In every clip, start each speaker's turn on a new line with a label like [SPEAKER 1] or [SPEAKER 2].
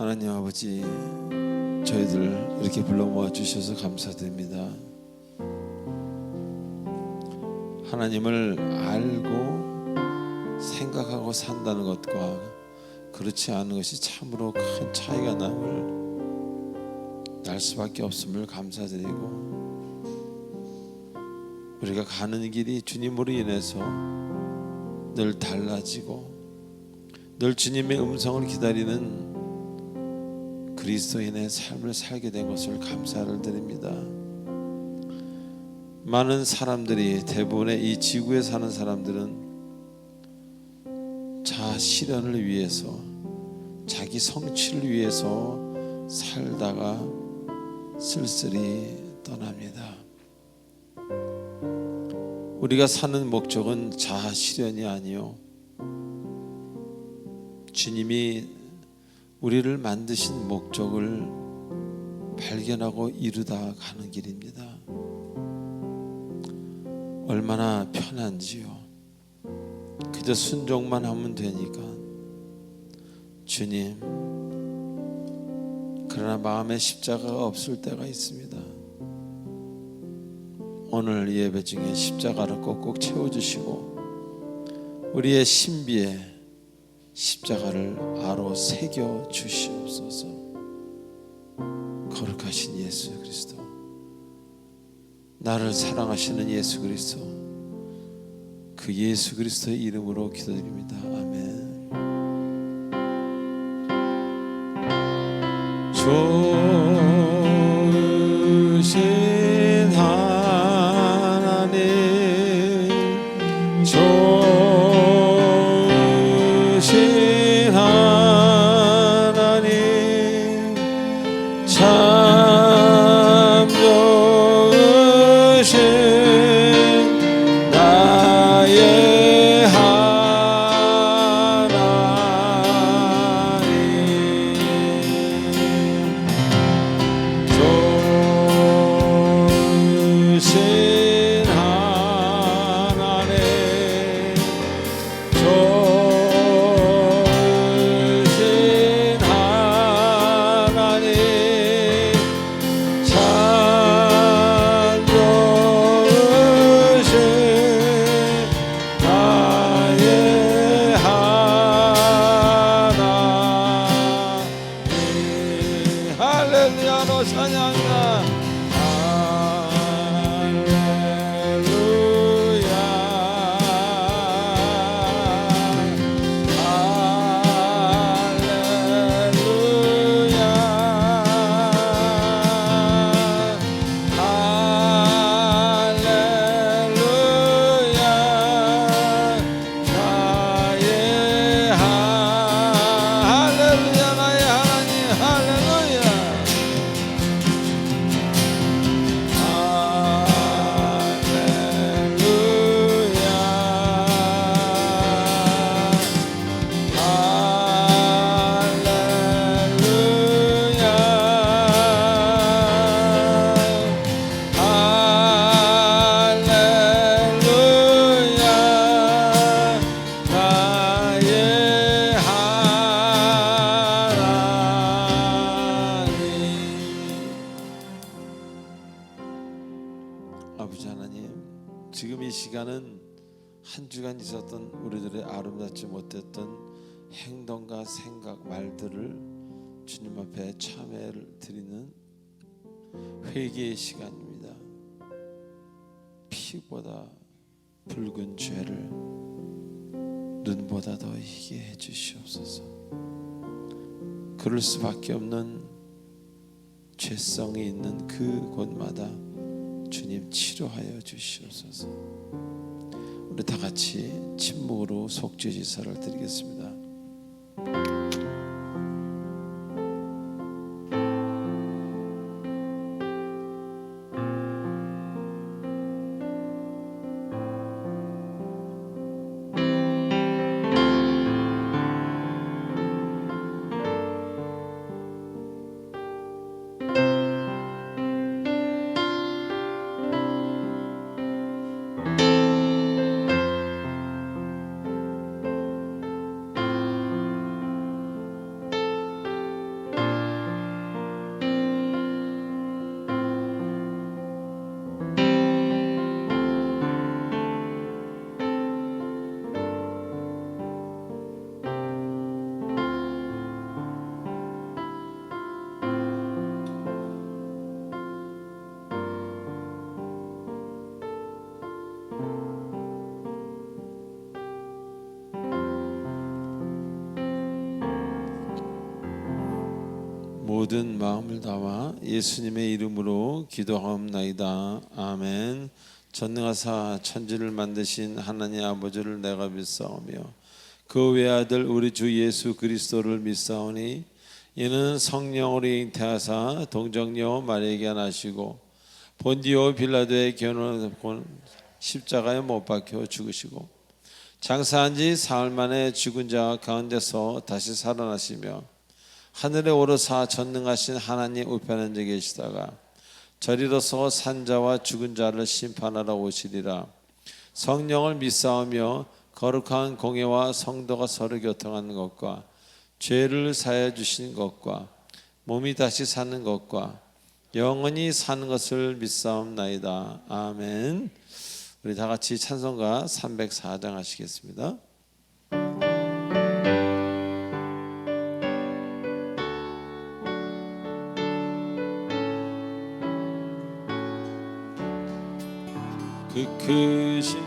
[SPEAKER 1] 하나님 아버지, 저희들 이렇게 불러 모아 주셔서 감사드립니다. 하나님을 알고 생각하고 산다는 것과 그렇지 않은 것이 참으로 큰 차이가 날 수밖에 없음을 감사드리고, 우리가 가는 길이 주님으로 인해서 늘 달라지고 늘 주님의 음성을 기다리는 그리스도인의 삶을 살게 된 것을 감사를 드립니다. 많은 사람들이, 대부분의 이 지구에 사는 사람들은 자아 실현을 위해서, 자기 성취를 위해서 살다가 쓸쓸히 떠납니다. 우리가 사는 목적은 자아 실현이 아니요, 주님이 우리를 만드신 목적을 발견하고 이루다 가는 길입니다. 얼마나 편한지요. 그저 순종만 하면 되니까. 주님, 그러나 마음에 십자가가 없을 때가 있습니다. 오늘 예배 중에 십자가를 꼭꼭 채워주시고 우리의 신비에 십자가를 아로 새겨 주시옵소서. 거룩하신 예수 그리스도, 나를 사랑하시는 예수 그리스도, 그 예수 그리스도의 이름으로 기도드립니다. 아멘. 좋으신 하나님, 좋으신 하나님, 참 좋으신 나의 하나님, 좋으신 하나님, 좋으신 하나님, 참 좋으신 나의 하나님. 할렐루야, 너 찬양이다. 아버지 하나님, 지금 이 시간은 한 주간 있었던 우리들의 아름답지 못했던 행동과 생각, 말들을 주님 앞에 참회를 드리는 회개의 시간입니다. 피보다 붉은 죄를 눈보다 더 희게 해 주시옵소서. 그럴 수밖에 없는 죄성이 있는 그 곳마다 주님 치료하여 주시옵소서. 우리 다 같이 침묵으로 속죄제사를 드리겠습니다. 모든 마음을 다와 예수님의 이름으로 기도하옵나이다. 아멘. 전능하사 천지를 만드신 하나님 아버지를 내가 믿사오며 그 외아들 우리 주 예수 그리스도를 믿사오니 이는 성령으로 잉태하사 동정녀 마리아에게 나시고 본디오 빌라도의 견원을 십자가에 못 박혀 죽으시고 장사한 지 사흘 만에 죽은 자 가운데서 다시 살아나시며 하늘에 오르사 전능하신 하나님 우편에 앉아 계시다가 저리로서 산자와 죽은 자를 심판하러 오시리라. 성령을 믿사오며 거룩한 공예와 성도가 서로 교통하는 것과 죄를 사하여 주시는 것과 몸이 다시 사는 것과 영원히 사는 것을 믿사옵나이다. 아멘. 우리 다 같이 찬송가 304장 하시겠습니다. 그 크신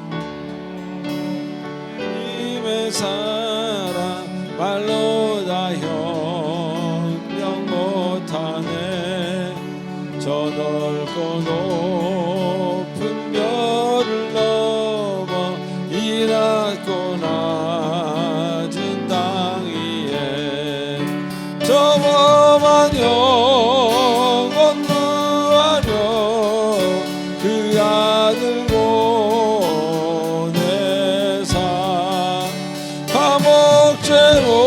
[SPEAKER 1] 님의 사랑 말로 다 형용 못하네. 저 넓고 높은 별을 넘어 이 낮고 낮은 땅 위에 저 범한 영혼 구하려 그 아들 감옥죄로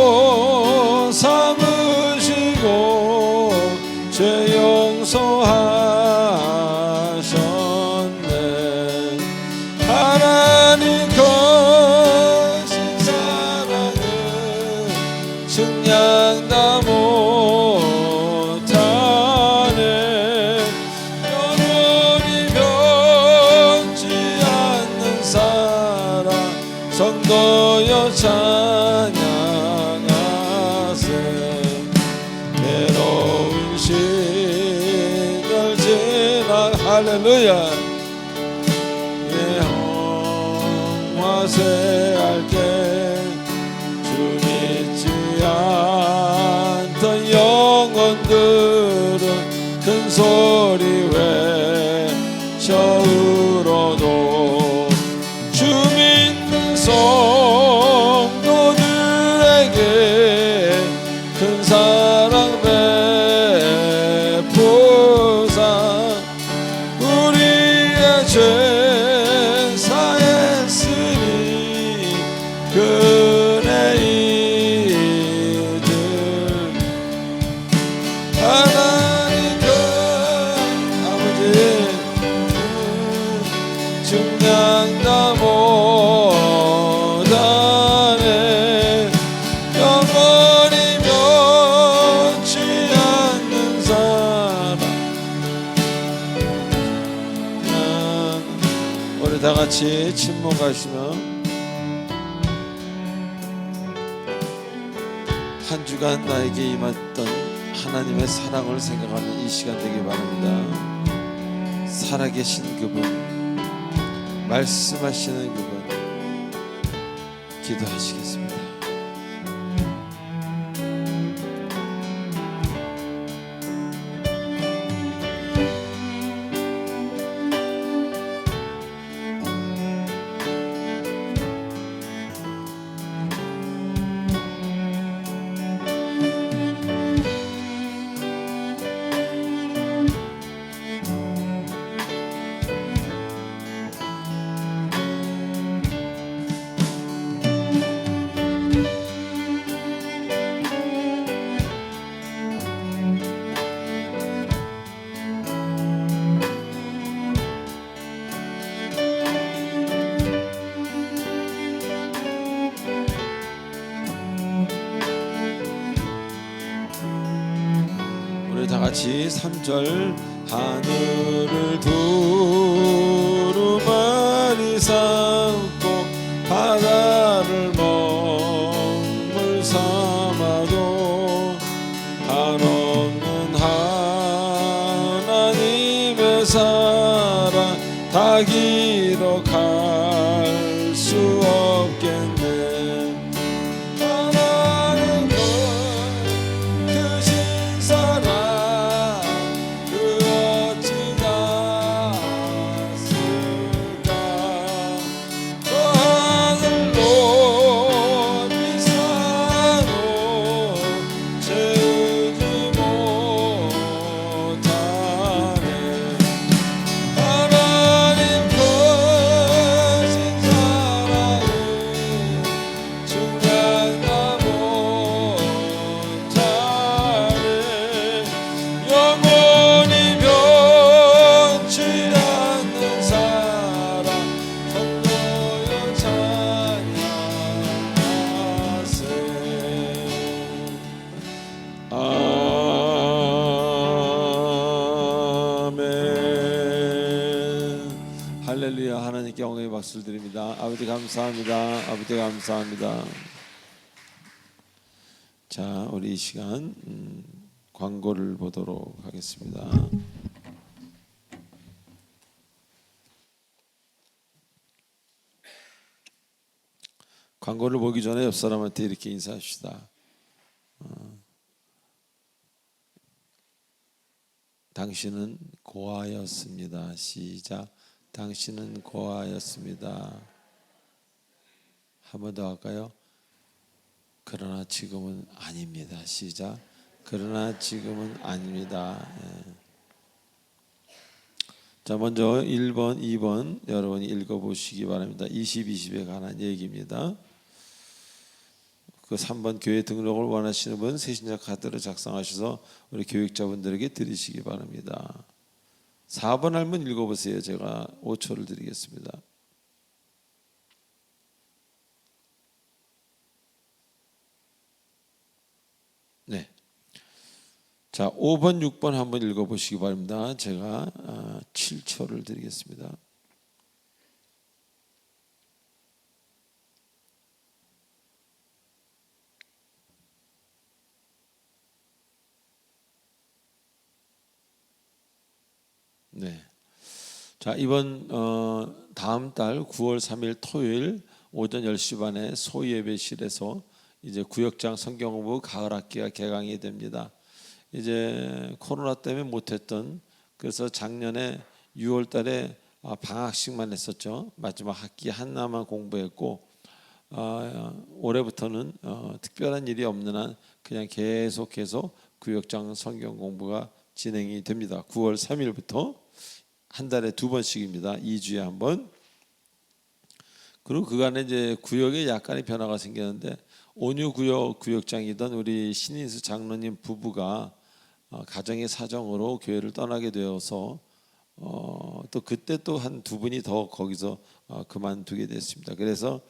[SPEAKER 1] 삼으시고 죄 용서하셨네. 하나님 거신 사랑은 측량 다 못하네. 영원히 변치 않는 사랑 성도여 찬양하세. 괴로운 시절 지나 할렐루야 예홍화세할 때 주 믿지 않던 영혼들은 큰 소리 외쳐 울어도 주 믿는 성도들에게 큰 사랑 베푸사 우리의 죄 사했으니 그네이들 하나님 그 아버지 중량 다 못하네. 영원히 변치 않는 사랑. 우리 다 같이 침묵하시며 한 주간 나에게 임했던 하나님의 사랑을 생각하는 이 시간 되기 바랍니다. 살아계신 그분, 말씀하시는 그분 기도하시겠습니다. 다 같이 3절 하늘을 두루마리 삼고 바다를 먹물 삼아도 한없는 하나님의 사랑 다 기록할 수 없겠네. 하나는 크신 사랑 박수를 드립니다. 아버지 감사합니다. 아버지 감사합니다. 자, 우리 이 시간 광고를 보도록 하겠습니다. 광고를 보기 전에 옆 사람한테 이렇게 인사합시다. 당신은 고아였습니다. 시작. 당신은 고아였습니다. 한 번 더 할까요? 그러나 지금은 아닙니다. 시작. 그러나 지금은 아닙니다. 예. 자, 먼저 1번, 2번 여러분이 읽어보시기 바랍니다. 20에 관한 얘기입니다. 그 3번 교회 등록을 원하시는 분 새신자 카드를 작성하셔서 우리 교육자분들에게 드리시기 바랍니다. 4번 한번 읽어보세요. 제가 5초를 드리겠습니다. 네. 자, 5번, 6번 한번 읽어보시기 바랍니다. 제가 7초를 드리겠습니다. 네. 자, 이번 다음 달 9월 3일 토요일 오전 10시 반에 소예배실에서 이제 구역장 성경공부 가을 학기가 개강이 됩니다. 이제 코로나 때문에 못했던, 그래서 작년에 6월 달에 방학식만 했었죠. 마지막 학기 하나만 공부했고 올해부터는 특별한 일이 없는 한 그냥 계속해서 구역장 성경 공부가 진행이 됩니다. 9월 3일부터 한 달에 2번씩입니다. 2주에 한 번. 그리고 그간에 이제 구역에 약간의 변화가 생겼는데 온유 구역 구역장이던 우리 신인수 장로님 부부가 가정의 사정으로 교회를 떠나게 되어서 또 그때 또 한 두 분이 더 거기서 그만두게 됐습니다. 그래서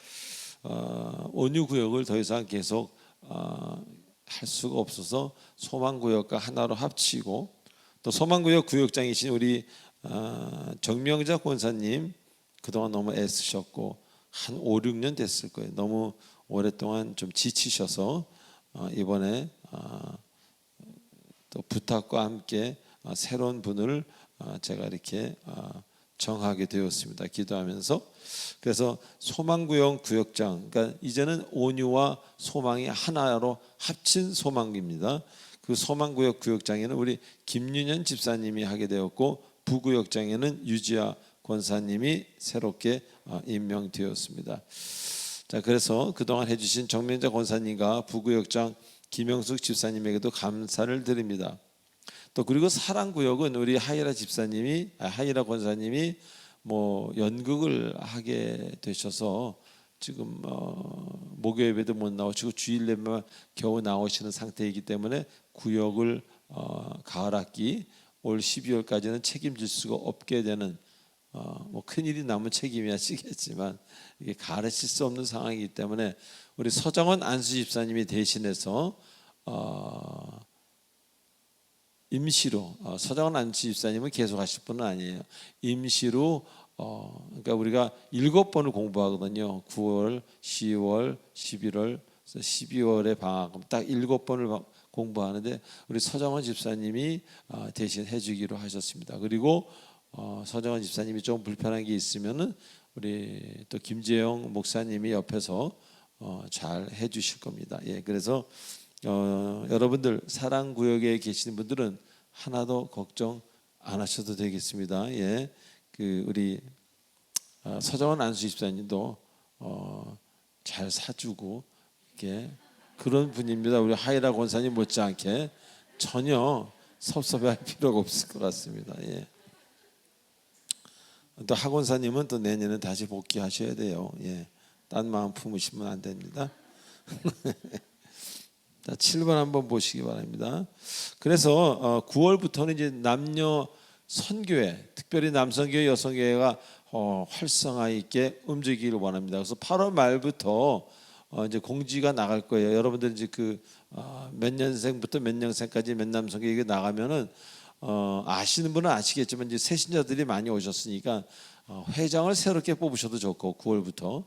[SPEAKER 1] 온유 구역을 더 이상 계속 할 수가 없어서 소망구역과 하나로 합치고, 또 소망구역 구역장이신 우리 정명자 권사님 그동안 너무 애쓰셨고 한 5, 6년 됐을 거예요. 너무 오랫동안 좀 지치셔서 이번에 또 부탁과 함께 새로운 분을 제가 이렇게 정하게 되었습니다. 기도하면서. 그래서 소망구역 구역장, 그러니까 이제는 온유와 소망이 하나로 합친 소망입니다. 그 소망구역 구역장에는 우리 김윤현 집사님이 하게 되었고 부구역장에는 유지아 권사님이 새롭게 임명되었습니다. 자, 그래서 그동안 해주신 정명자 권사님과 부구역장 김영숙 집사님에게도 감사를 드립니다. 또 그리고 사랑구역은 우리 하이라 집사님이 하이라 권사님이 뭐 연극을 하게 되셔서 지금 목요예배도 못 나오시고 주일 예배만 겨우 나오시는 상태이기 때문에 구역을 가을 학기 올 12월까지는 책임질 수가 없게 되는 뭐 큰일이 나면 책임이 지겠지만 이게 가르칠 수 없는 상황이기 때문에 우리 서정원 안수 집사님이 대신해서 임시로 서정원 안수 집사님은 계속 하실 분은 아니에요. 임시로 그러니까 우리가 7번을 공부하거든요. 9월, 10월, 11월, 12월에 방학 딱 7번을 공부하는데 우리 서정원 집사님이 대신 해주기로 하셨습니다. 그리고 서정원 집사님이 좀 불편한 게 있으면은 우리 또 김재영 목사님이 옆에서 잘 해주실 겁니다. 예, 그래서 여러분들 사랑구역에 계시는 분들은 하나도 걱정 안 하셔도 되겠습니다. 예, 그 우리 서정원 안수 집사님도 잘 사주고 이렇게 그런 분입니다. 우리 하이라 권사님 못지않게 전혀 섭섭해할 필요가 없을 것 같습니다. 예. 또 하 권사님은 또 내년에 다시 복귀하셔야 돼요. 예. 딴 마음 품으시면 안 됩니다. 자, 7번 한번 보시기 바랍니다. 그래서 9월부터는 이제 남녀 선교회, 특별히 남성교회, 여성교회가 활성화 있게 움직이기를 원합니다. 그래서 8월 말부터 이제 공지가 나갈 거예요. 여러분들 이제 그 몇 년생부터 몇 년생까지 몇 남성교회 나가면은 아시는 분은 아시겠지만 이제 새신자들이 많이 오셨으니까 회장을 새롭게 뽑으셔도 좋고 9월부터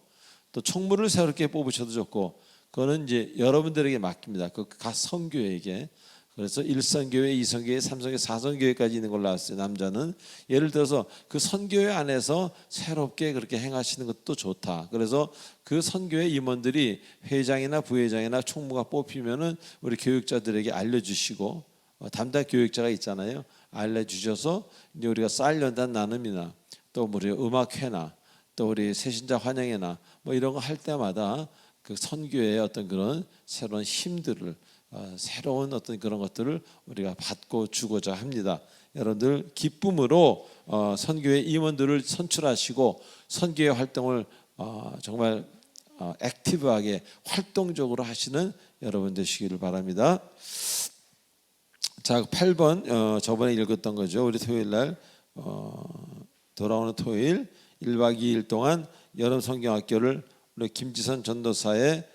[SPEAKER 1] 또 총무를 새롭게 뽑으셔도 좋고 그거는 이제 여러분들에게 맡깁니다. 그 각 선교회에게. 그래서 1선교회, 2선교회, 3선교회, 4선교회까지 있는 걸로 알았어요. 남자는 예를 들어서 그 선교회 안에서 새롭게 그렇게 행하시는 것도 좋다. 그래서 그 선교회 임원들이 회장이나 부회장이나 총무가 뽑히면은 우리 교육자들에게 알려주시고 담당 교육자가 있잖아요. 알려주셔서 이제 우리가 쌀연단 나눔이나 또 우리 음악회나 또 우리 새신자 환영회나 뭐 이런 거 할 때마다 그 선교회의 어떤 그런 새로운 힘들을 새로운 어떤 그런 것들을 우리가 받고 주고자 합니다. 여러분들 기쁨으로 선교회 임원들을 선출하시고 선교회 활동을 정말 액티브하게 활동적으로 하시는 여러분 되시기를 바랍니다. 자, 8번 저번에 읽었던 거죠. 우리 토요일 날 돌아오는 토요일 1박 2일 동안 여름 성경학교를 우리 김지선 전도사의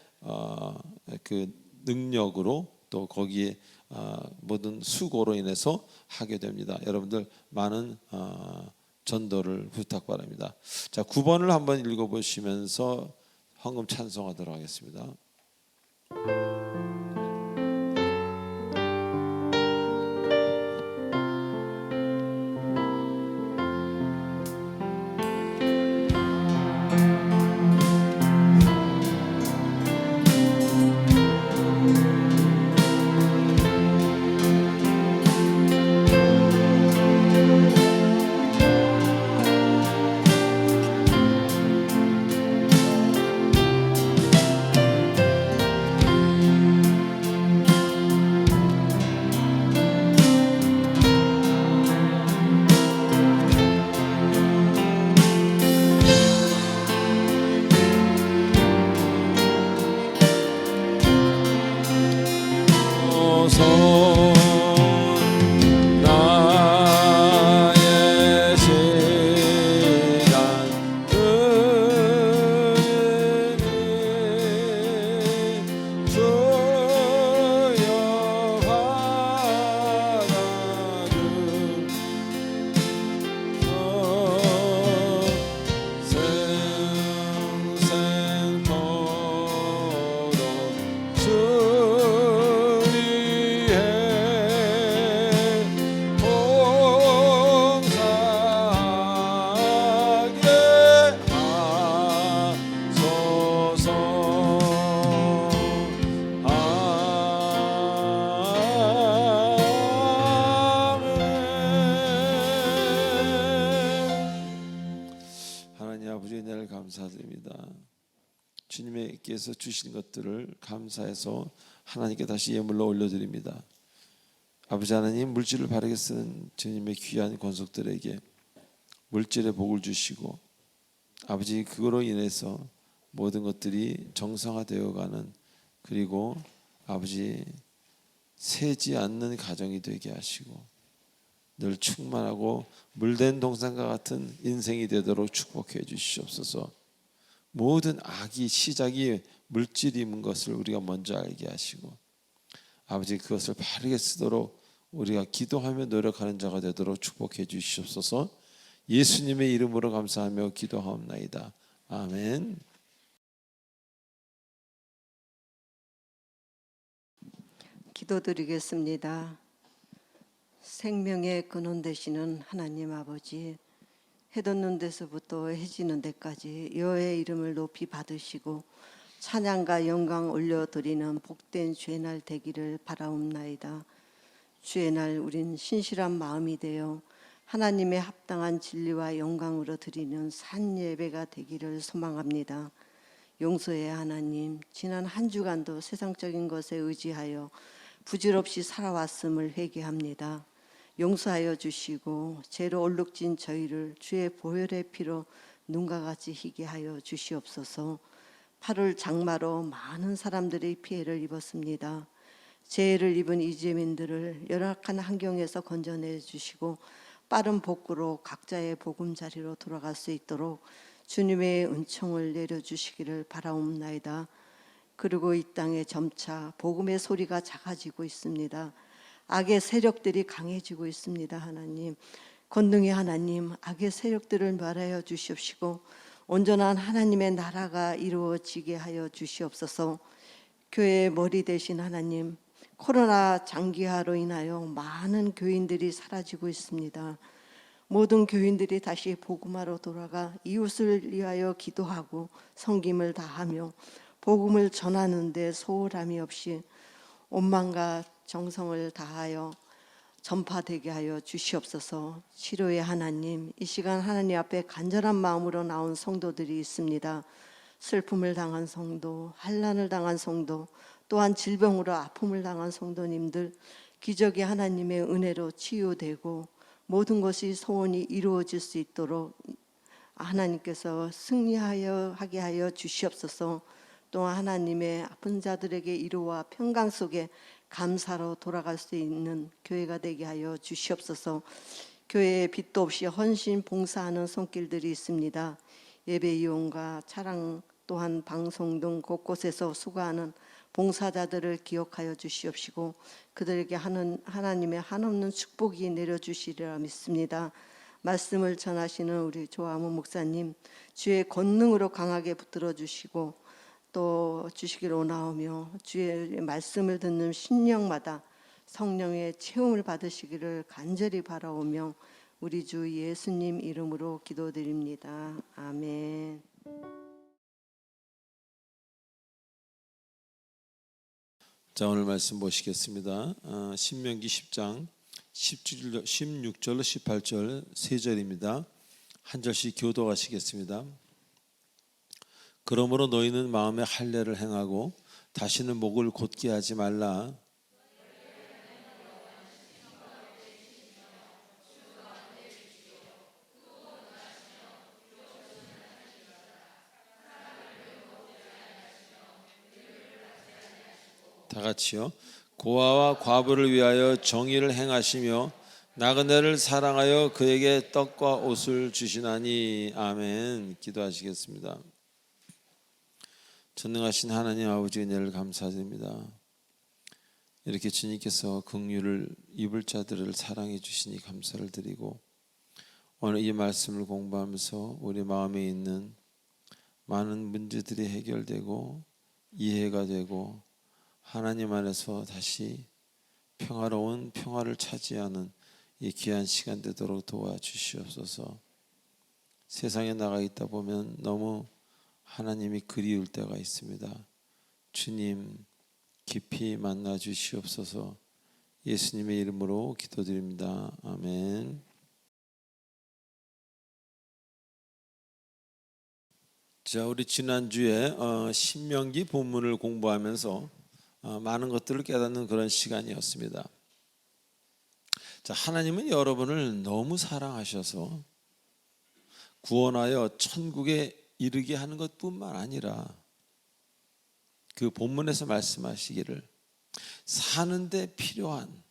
[SPEAKER 1] 그 능력으로 또 거기에 모든 수고로 인해서 하게 됩니다. 여러분들 많은 전도를 부탁바랍니다. 자, 9번을 한번 읽어보시면서 황금 찬송하도록 하겠습니다. 감사드립니다. 주님께서 주신 것들을 감사해서 하나님께 다시 예물로 올려드립니다. 아버지 하나님, 물질을 바르게 쓰는 주님의 귀한 권속들에게 물질의 복을 주시고 아버지 그거로 인해서 모든 것들이 정상화되어가는 그리고 아버지 새지 않는 가정이 되게 하시고 늘 충만하고 물된 동산과 같은 인생이 되도록 축복해 주시옵소서. 모든 악이 시작이 물질임인 것을 우리가 먼저 알게 하시고 아버지 그것을 바르게 쓰도록 우리가 기도하며 노력하는 자가 되도록 축복해 주시옵소서. 예수님의 이름으로 감사하며 기도하옵나이다. 아멘.
[SPEAKER 2] 기도드리겠습니다. 생명의 근원 되시는 하나님 아버지, 해 돋는 데서부터 해지는 데까지 여호와의 이름을 높이 받으시고 찬양과 영광 올려드리는 복된 주의 날 되기를 바라옵나이다. 주의 날 우린 신실한 마음이 되어 하나님의 합당한 진리와 영광으로 드리는 산 예배가 되기를 소망합니다. 용서의 하나님, 지난 한 주간도 세상적인 것에 의지하여 부질없이 살아왔음을 회개합니다. 용서하여 주시고 죄로 얼룩진 저희를 주의 보혈의 피로 눈과 같이 희게 하여 주시옵소서. 8월 장마로 많은 사람들이 피해를 입었습니다. 재해를 입은 이재민들을 열악한 환경에서 건져내 주시고 빠른 복구로 각자의 보금자리로 돌아갈 수 있도록 주님의 은총을 내려주시기를 바라옵나이다. 그리고 이 땅에 점차 복음의 소리가 작아지고 있습니다. 악의 세력들이 강해지고 있습니다. 하나님, 권능의 하나님, 악의 세력들을 멸하여 주시옵시고 온전한 하나님의 나라가 이루어지게 하여 주시옵소서. 교회의 머리 되신 하나님, 코로나 장기화로 인하여 많은 교인들이 사라지고 있습니다. 모든 교인들이 다시 복음화로 돌아가 이웃을 위하여 기도하고 섬김을 다하며 복음을 전하는 데 소홀함이 없이 온망과 정성을 다하여 전파되게 하여 주시옵소서. 치료의 하나님, 이 시간 하나님 앞에 간절한 마음으로 나온 성도들이 있습니다. 슬픔을 당한 성도, 환난을 당한 성도, 또한 질병으로 아픔을 당한 성도님들, 기적이 하나님의 은혜로 치유되고 모든 것이 소원이 이루어질 수 있도록 하나님께서 승리하여 하게 하여 주시옵소서. 또한 하나님의 아픈 자들에게 위로와 평강 속에 감사로 돌아갈 수 있는 교회가 되게 하여 주시옵소서. 교회에 빚도 없이 헌신 봉사하는 손길들이 있습니다. 예배 이용과 차량 또한 방송 등 곳곳에서 수고하는 봉사자들을 기억하여 주시옵시고 그들에게 하나님의 한없는 축복이 내려주시리라 믿습니다. 말씀을 전하시는 우리 조아무 목사님, 주의 권능으로 강하게 붙들어 주시고 또 주시기를 원하오며 주의 말씀을 듣는 심령마다 성령의 체험을 받으시기를 간절히 바라오며 우리 주 예수님 이름으로 기도드립니다. 아멘.
[SPEAKER 1] 자, 오늘 말씀 보시겠습니다. 신명기 10장 16절로 18절 세 절입니다. 한 절씩 교도하시겠습니다. 그러므로 너희는 마음에 할례를 행하고 다시는 목을 곧게 하지 말라. 다 같이요. 고아와 과부를 위하여 정의를 행하시며 나그네를 사랑하여 그에게 떡과 옷을 주시나니. 아멘. 기도하시겠습니다. 전능하신 하나님 아버지 은혜를 감사드립니다. 이렇게 주님께서 긍휼을 입을 자들을 사랑해 주시니 감사를 드리고 오늘 이 말씀을 공부하면서 우리 마음에 있는 많은 문제들이 해결되고 이해가 되고 하나님 안에서 다시 평화로운 평화를 차지하는 이 귀한 시간 되도록 도와주시옵소서. 세상에 나가 있다 보면 너무 하나님이 그리울 때가 있습니다. 주님 깊이 만나 주시옵소서. 예수님의 이름으로 기도드립니다. 아멘. 자, 우리 지난주에 신명기 본문을 공부하면서 많은 것들을 깨닫는 그런 시간이었습니다. 자, 하나님은 여러분을 너무 사랑하셔서 구원하여 천국에 이르게 하는 것뿐만 아니라 그 본문에서 말씀하시기를 사는데 필요한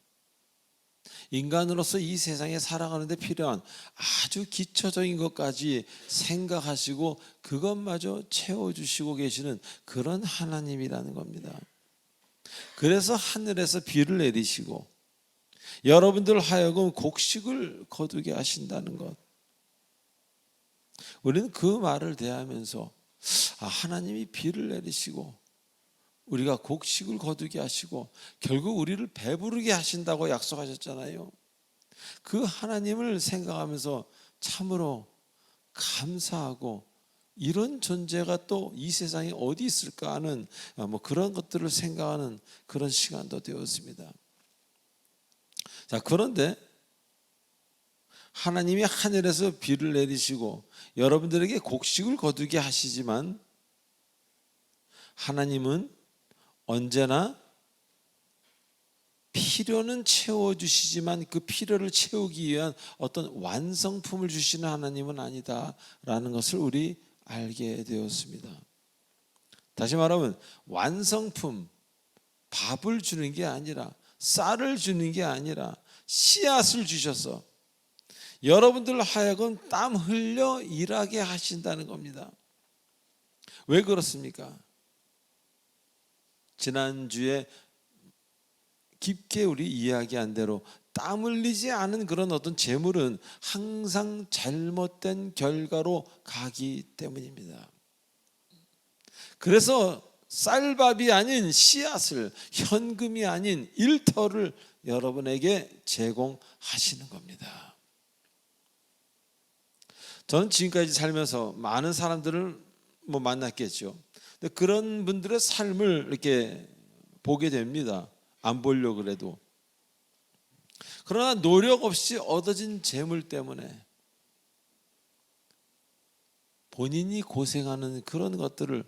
[SPEAKER 1] 인간으로서 이 세상에 살아가는데 필요한 아주 기초적인 것까지 생각하시고 그것마저 채워주시고 계시는 그런 하나님이라는 겁니다. 그래서 하늘에서 비를 내리시고 여러분들 하여금 곡식을 거두게 하신다는 것. 우리는 그 말을 대하면서 하나님이 비를 내리시고 우리가 곡식을 거두게 하시고 결국 우리를 배부르게 하신다고 약속하셨잖아요. 그 하나님을 생각하면서 참으로 감사하고 이런 존재가 또 이 세상에 어디 있을까 하는 그런 것들을 생각하는 그런 시간도 되었습니다. 자, 그런데 하나님이 하늘에서 비를 내리시고 여러분들에게 곡식을 거두게 하시지만 하나님은 언제나 필요는 채워주시지만 그 필요를 채우기 위한 어떤 완성품을 주시는 하나님은 아니다라는 것을 우리 알게 되었습니다. 다시 말하면 완성품, 밥을 주는 게 아니라 쌀을 주는 게 아니라 씨앗을 주셔서 여러분들 하여금 땀 흘려 일하게 하신다는 겁니다. 왜 그렇습니까? 지난주에 깊게 우리 이야기한 대로 땀 흘리지 않은 그런 어떤 재물은 항상 잘못된 결과로 가기 때문입니다. 그래서 쌀밥이 아닌 씨앗을, 현금이 아닌 일터를 여러분에게 제공하시는 겁니다. 저는 지금까지 살면서 많은 사람들을 만났겠죠. 근데 그런 분들의 삶을 이렇게 보게 됩니다. 안 보려고 그래도. 그러나 노력 없이 얻어진 재물 때문에 본인이 고생하는 그런 것들을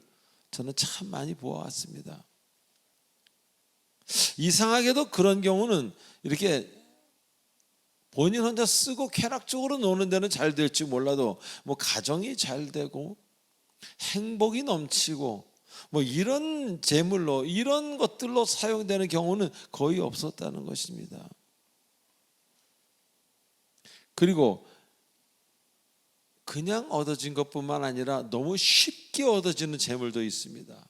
[SPEAKER 1] 저는 참 많이 보아왔습니다. 이상하게도 그런 경우는 이렇게 본인 혼자 쓰고 쾌락적으로 노는 데는 잘 될지 몰라도 가정이 잘 되고 행복이 넘치고 이런 재물로, 이런 것들로 사용되는 경우는 거의 없었다는 것입니다. 그리고 그냥 얻어진 것뿐만 아니라 너무 쉽게 얻어지는 재물도 있습니다.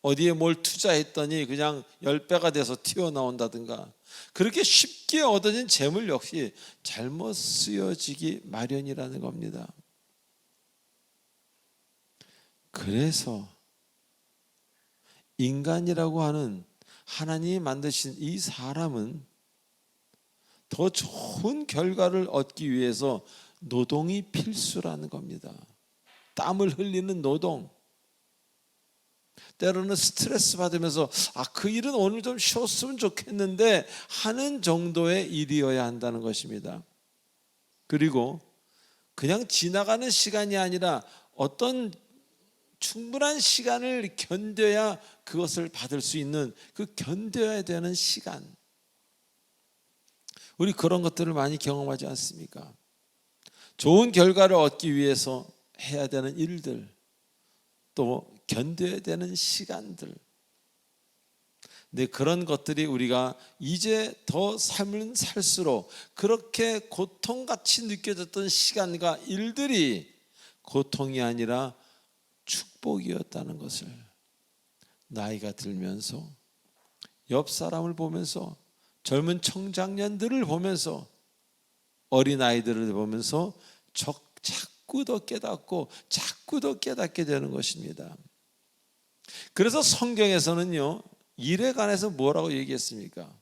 [SPEAKER 1] 어디에 뭘 투자했더니 그냥 10배가 돼서 튀어나온다든가, 그렇게 쉽게 얻어진 재물 역시 잘못 쓰여지기 마련이라는 겁니다. 그래서 인간이라고 하는 하나님이 만드신 이 사람은 더 좋은 결과를 얻기 위해서 노동이 필수라는 겁니다. 땀을 흘리는 노동. 때로는 스트레스 받으면서 그 일은 오늘 좀 쉬었으면 좋겠는데 하는 정도의 일이어야 한다는 것입니다. 그리고 그냥 지나가는 시간이 아니라 어떤 충분한 시간을 견뎌야 그것을 받을 수 있는, 그 견뎌야 되는 시간. 우리 그런 것들을 많이 경험하지 않습니까? 좋은 결과를 얻기 위해서 해야 되는 일들, 또 견뎌야 되는 시간들. 근데 그런 것들이 우리가 이제 더 삶을 살수록 그렇게 고통같이 느껴졌던 시간과 일들이 고통이 아니라 축복이었다는 것을 나이가 들면서, 옆 사람을 보면서, 젊은 청장년들을 보면서, 어린아이들을 보면서 자꾸 더 깨닫고 자꾸 더 깨닫게 되는 것입니다. 그래서 성경에서는요, 일에 관해서 뭐라고 얘기했습니까?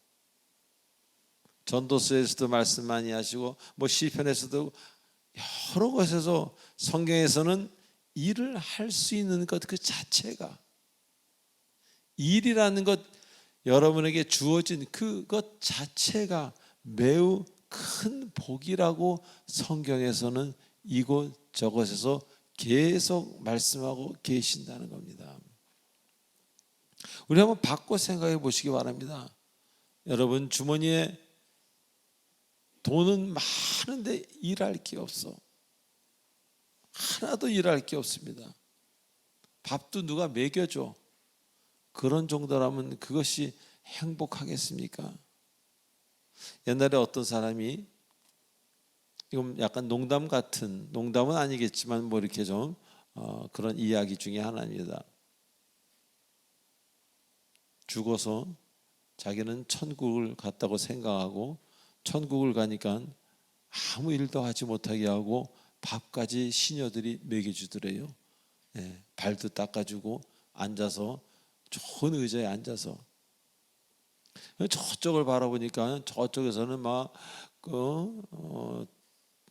[SPEAKER 1] 전도서에서도 말씀 많이 하시고 시편에서도 여러 곳에서 성경에서는 일을 할 수 있는 것 그 자체가, 일이라는 것, 여러분에게 주어진 그것 자체가 매우 큰 복이라고 성경에서는 이곳저곳에서 계속 말씀하고 계신다는 겁니다. 우리 한번 바꿔 생각해 보시기 바랍니다. 여러분 주머니에 돈은 많은데 일할 게 없어. 하나도 일할 게 없습니다. 밥도 누가 먹여줘. 그런 정도라면 그것이 행복하겠습니까? 옛날에 어떤 사람이, 이건 약간 농담 같은, 농담은 아니겠지만 이렇게 좀 그런 이야기 중에 하나입니다. 죽어서 자기는 천국을 갔다고 생각하고 천국을 가니까 아무 일도 하지 못하게 하고 밥까지 시녀들이 먹여주더래요. 발도 닦아주고 앉아서 좋은 의자에 앉아서, 저쪽을 바라보니까 저쪽에서는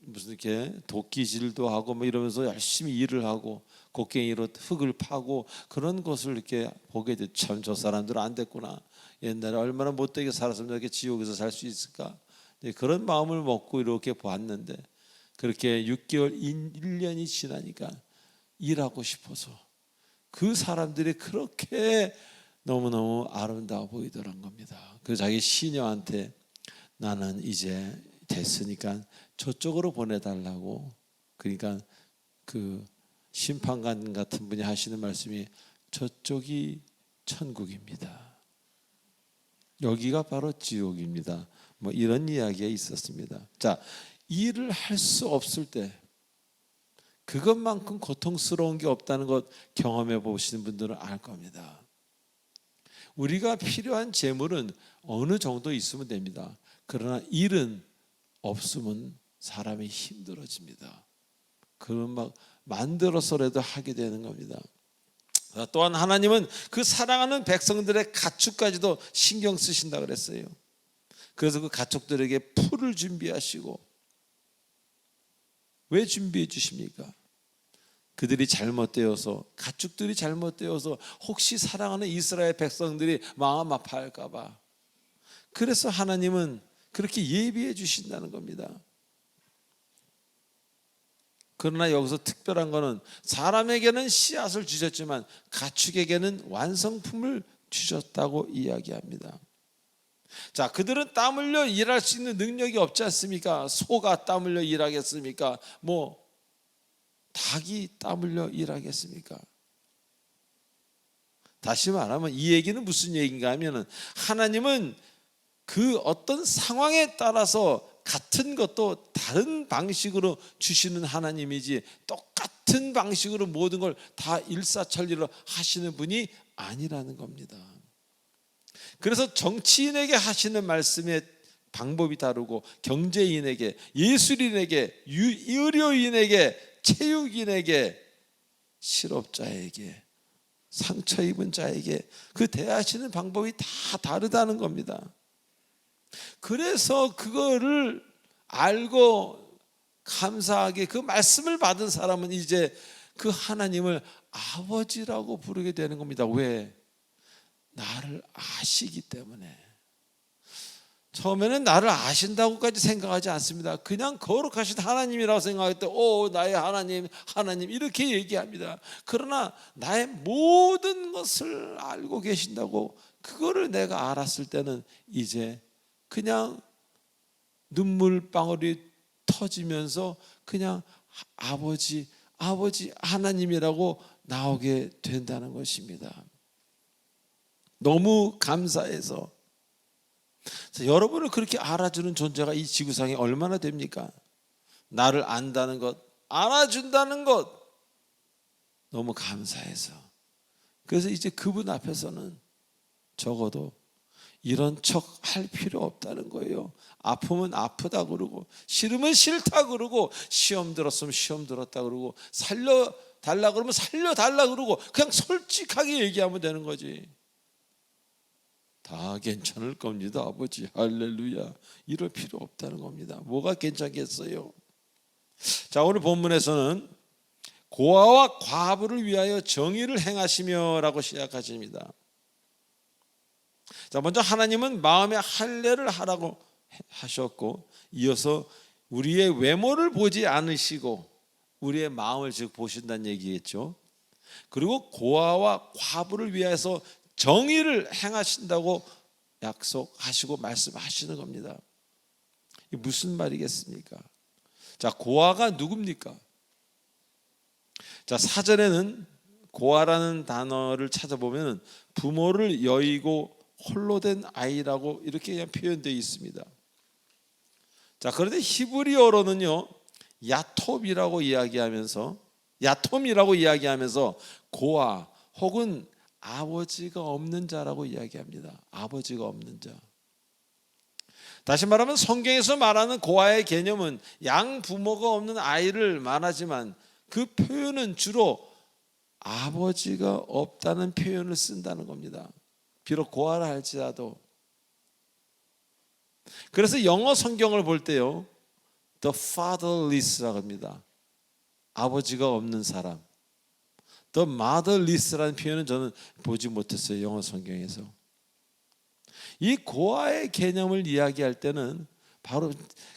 [SPEAKER 1] 무슨 이렇게 도끼질도 하고 이러면서 열심히 일을 하고 곡괭이로 흙을 파고 그런 것을 이렇게 보게 돼. 참 저 사람들은 안 됐구나. 옛날에 얼마나 못되게 살았으면 이렇게 지옥에서 살 수 있을까? 그런 마음을 먹고 이렇게 봤는데, 그렇게 6개월, 1년이 지나니까 일하고 싶어서 그 사람들이 그렇게 너무너무 아름다워 보이더란 겁니다. 그 자기 시녀한테 나는 이제 됐으니까 저쪽으로 보내달라고. 그러니까 그 심판관 같은 분이 하시는 말씀이 저쪽이 천국입니다. 여기가 바로 지옥입니다. 이런 이야기가 있었습니다. 자, 일을 할 수 없을 때 그것만큼 고통스러운 게 없다는 것 경험해 보시는 분들은 알 겁니다. 우리가 필요한 재물은 어느 정도 있으면 됩니다. 그러나 일은 없으면 사람이 힘들어집니다. 그런 막 만들어서라도 하게 되는 겁니다. 또한 하나님은 그 사랑하는 백성들의 가축까지도 신경 쓰신다 그랬어요. 그래서 그 가축들에게 풀을 준비하시고, 왜 준비해 주십니까? 그들이 잘못되어서, 가축들이 잘못되어서 혹시 사랑하는 이스라엘 백성들이 마음 아파할까 봐, 그래서 하나님은 그렇게 예비해 주신다는 겁니다. 그러나 여기서 특별한 거는 사람에게는 씨앗을 주셨지만 가축에게는 완성품을 주셨다고 이야기합니다. 자, 그들은 땀 흘려 일할 수 있는 능력이 없지 않습니까? 소가 땀 흘려 일하겠습니까? 닭이 땀 흘려 일하겠습니까? 다시 말하면 이 얘기는 무슨 얘기인가 하면, 하나님은 그 어떤 상황에 따라서 같은 것도 다른 방식으로 주시는 하나님이지, 똑같은 방식으로 모든 걸 다 일사천리로 하시는 분이 아니라는 겁니다. 그래서 정치인에게 하시는 말씀의 방법이 다르고, 경제인에게, 예술인에게, 의료인에게, 체육인에게, 실업자에게, 상처 입은 자에게 그 대하시는 방법이 다 다르다는 겁니다. 그래서 그거를 알고 감사하게 그 말씀을 받은 사람은 이제 그 하나님을 아버지라고 부르게 되는 겁니다. 왜? 나를 아시기 때문에. 처음에는 나를 아신다고까지 생각하지 않습니다. 그냥 거룩하신 하나님이라고 생각할 때, 오, 나의 하나님, 하나님 이렇게 얘기합니다. 그러나 나의 모든 것을 알고 계신다고, 그거를 내가 알았을 때는 이제 그냥 눈물방울이 터지면서 그냥 아버지, 아버지 하나님이라고 나오게 된다는 것입니다. 너무 감사해서. 여러분을 그렇게 알아주는 존재가 이 지구상에 얼마나 됩니까? 나를 안다는 것, 알아준다는 것, 너무 감사해서. 그래서 이제 그분 앞에서는 적어도 이런 척 할 필요 없다는 거예요. 아프면 아프다 그러고, 싫으면 싫다 그러고, 시험 들었으면 시험 들었다 그러고, 살려달라 그러면 살려달라 그러고, 그냥 솔직하게 얘기하면 되는 거지. 다 괜찮을 겁니다, 아버지. 할렐루야. 이럴 필요 없다는 겁니다. 뭐가 괜찮겠어요? 자, 오늘 본문에서는 고아와 과부를 위하여 정의를 행하시며 라고 시작하십니다. 자, 먼저 하나님은 마음에 할례를 하라고 하셨고, 이어서 우리의 외모를 보지 않으시고 우리의 마음을 즉 보신다는 얘기겠죠. 그리고 고아와 과부를 위해서 정의를 행하신다고 약속하시고 말씀하시는 겁니다. 이게 무슨 말이겠습니까? 자, 고아가 누굽니까? 자, 사전에는 고아라는 단어를 찾아보면 부모를 여의고 홀로 된 아이라고 이렇게 그냥 표현되어 있습니다. 자, 그런데 히브리어로는요, 야톰이라고 이야기하면서 고아 혹은 아버지가 없는 자라고 이야기합니다. 아버지가 없는 자. 다시 말하면 성경에서 말하는 고아의 개념은 양부모가 없는 아이를 말하지만, 그 표현은 주로 아버지가 없다는 표현을 쓴다는 겁니다. 비록 고아라 할지라도. 그래서 영어 성경을 볼 때요, the fatherless라고 합니다. 아버지가 없는 사람. The motherless라는 표현은 저는 보지 못했어요, 영어 성경에서. 이 고아의 개념을 이야기할 때는 바로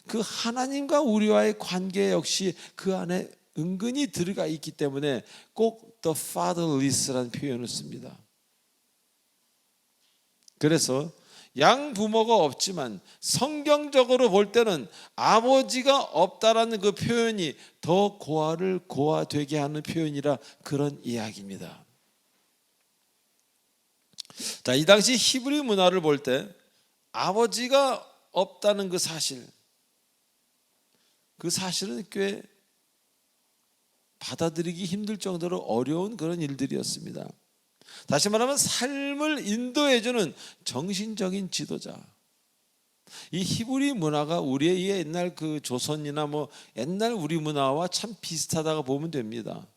[SPEAKER 1] 그 하나님과 우리와의 관계 역시 그 안에 은근히 들어가 있기 때문에 꼭 the fatherless라는 표현을 씁니다. 그래서 양부모가 없지만 성경적으로 볼 때는 아버지가 없다라는 그 표현이 더 고아를 고아되게 하는 표현이라 그런 이야기입니다. 자, 이 당시 히브리 문화를 볼 때 아버지가 없다는 그 사실은 꽤 받아들이기 힘들 정도로 어려운 그런 일들이었습니다. 다시 말하면 삶을 인도해주는 정신적인 지도자, 이 히브리 문화가 우리의 이 옛날 그 조선이나 뭐 옛날 우리 문화와 참 비슷하다고 보면 됩니다.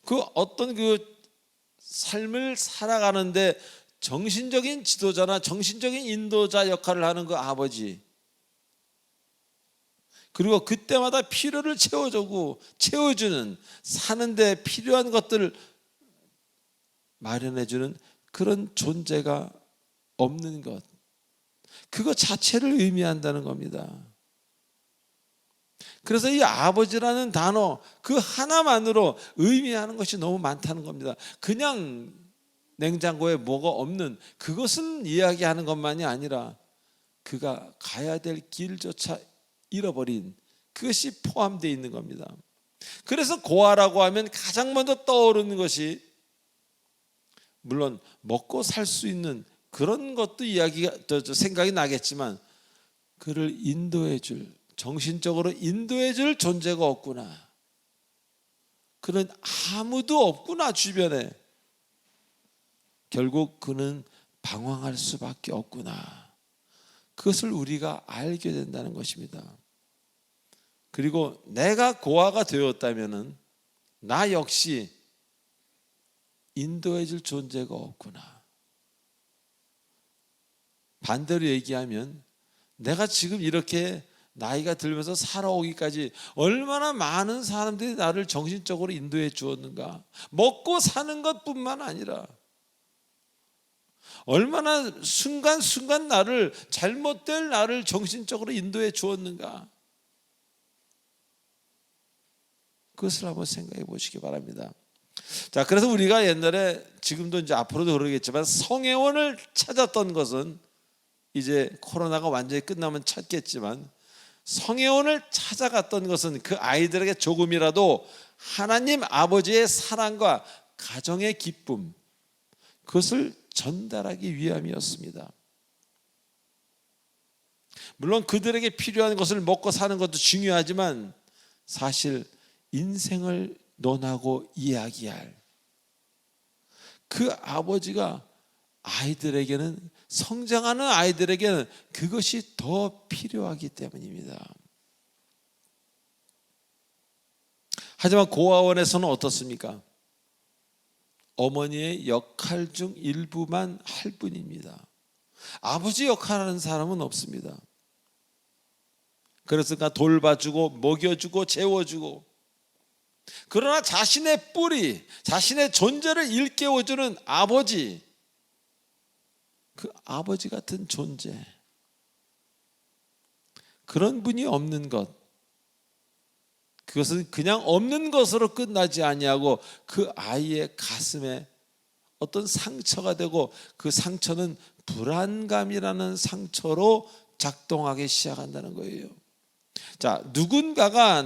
[SPEAKER 1] 그 어떤 그 삶을 살아가는데 정신적인 지도자나 정신적인 인도자 역할을 하는 그 아버지, 그리고 그때마다 필요를 채워주는, 사는데 필요한 것들을 마련해주는 그런 존재가 없는 것, 그거 자체를 의미한다는 겁니다. 그래서 이 아버지라는 단어 그 하나만으로 의미하는 것이 너무 많다는 겁니다. 그냥 냉장고에 뭐가 없는 그것을 이야기하는 것만이 아니라 그가 가야 될 길조차 잃어버린 그것이 포함되어 있는 겁니다. 그래서 고아라고 하면 가장 먼저 떠오르는 것이, 물론 먹고 살 수 있는 그런 것도 생각이 나겠지만, 그를 인도해 줄, 정신적으로 인도해 줄 존재가 없구나, 그는 아무도 없구나 주변에, 결국 그는 방황할 수밖에 없구나, 그것을 우리가 알게 된다는 것입니다. 그리고 내가 고아가 되었다면 나 역시 인도해 줄 존재가 없구나. 반대로 얘기하면 내가 지금 이렇게 나이가 들면서 살아오기까지 얼마나 많은 사람들이 나를 정신적으로 인도해 주었는가. 먹고 사는 것뿐만 아니라 얼마나 순간순간 잘못될 나를 정신적으로 인도해 주었는가. 그것을 한번 생각해 보시기 바랍니다. 자, 그래서 우리가 옛날에, 지금도 이제 앞으로도 그러겠지만, 성애원을 찾았던 것은 이제 코로나가 완전히 끝나면 찾겠지만, 성애원을 찾아갔던 것은 그 아이들에게 조금이라도 하나님 아버지의 사랑과 가정의 기쁨, 그것을 전달하기 위함이었습니다. 물론 그들에게 필요한 것을 먹고 사는 것도 중요하지만, 사실 인생을 논하고 이야기할 그 아버지가 아이들에게는, 성장하는 아이들에게는 그것이 더 필요하기 때문입니다. 하지만 고아원에서는 어떻습니까? 어머니의 역할 중 일부만 할 뿐입니다. 아버지 역할하는 사람은 없습니다. 그래서 돌봐주고 먹여주고 재워주고, 그러나 자신의 뿌리, 자신의 존재를 일깨워주는 아버지, 그 아버지 같은 존재, 그런 분이 없는 것, 그것은 그냥 없는 것으로 끝나지 아니하고 그 아이의 가슴에 어떤 상처가 되고, 그 상처는 불안감이라는 상처로 작동하기 시작한다는 거예요. 자, 누군가가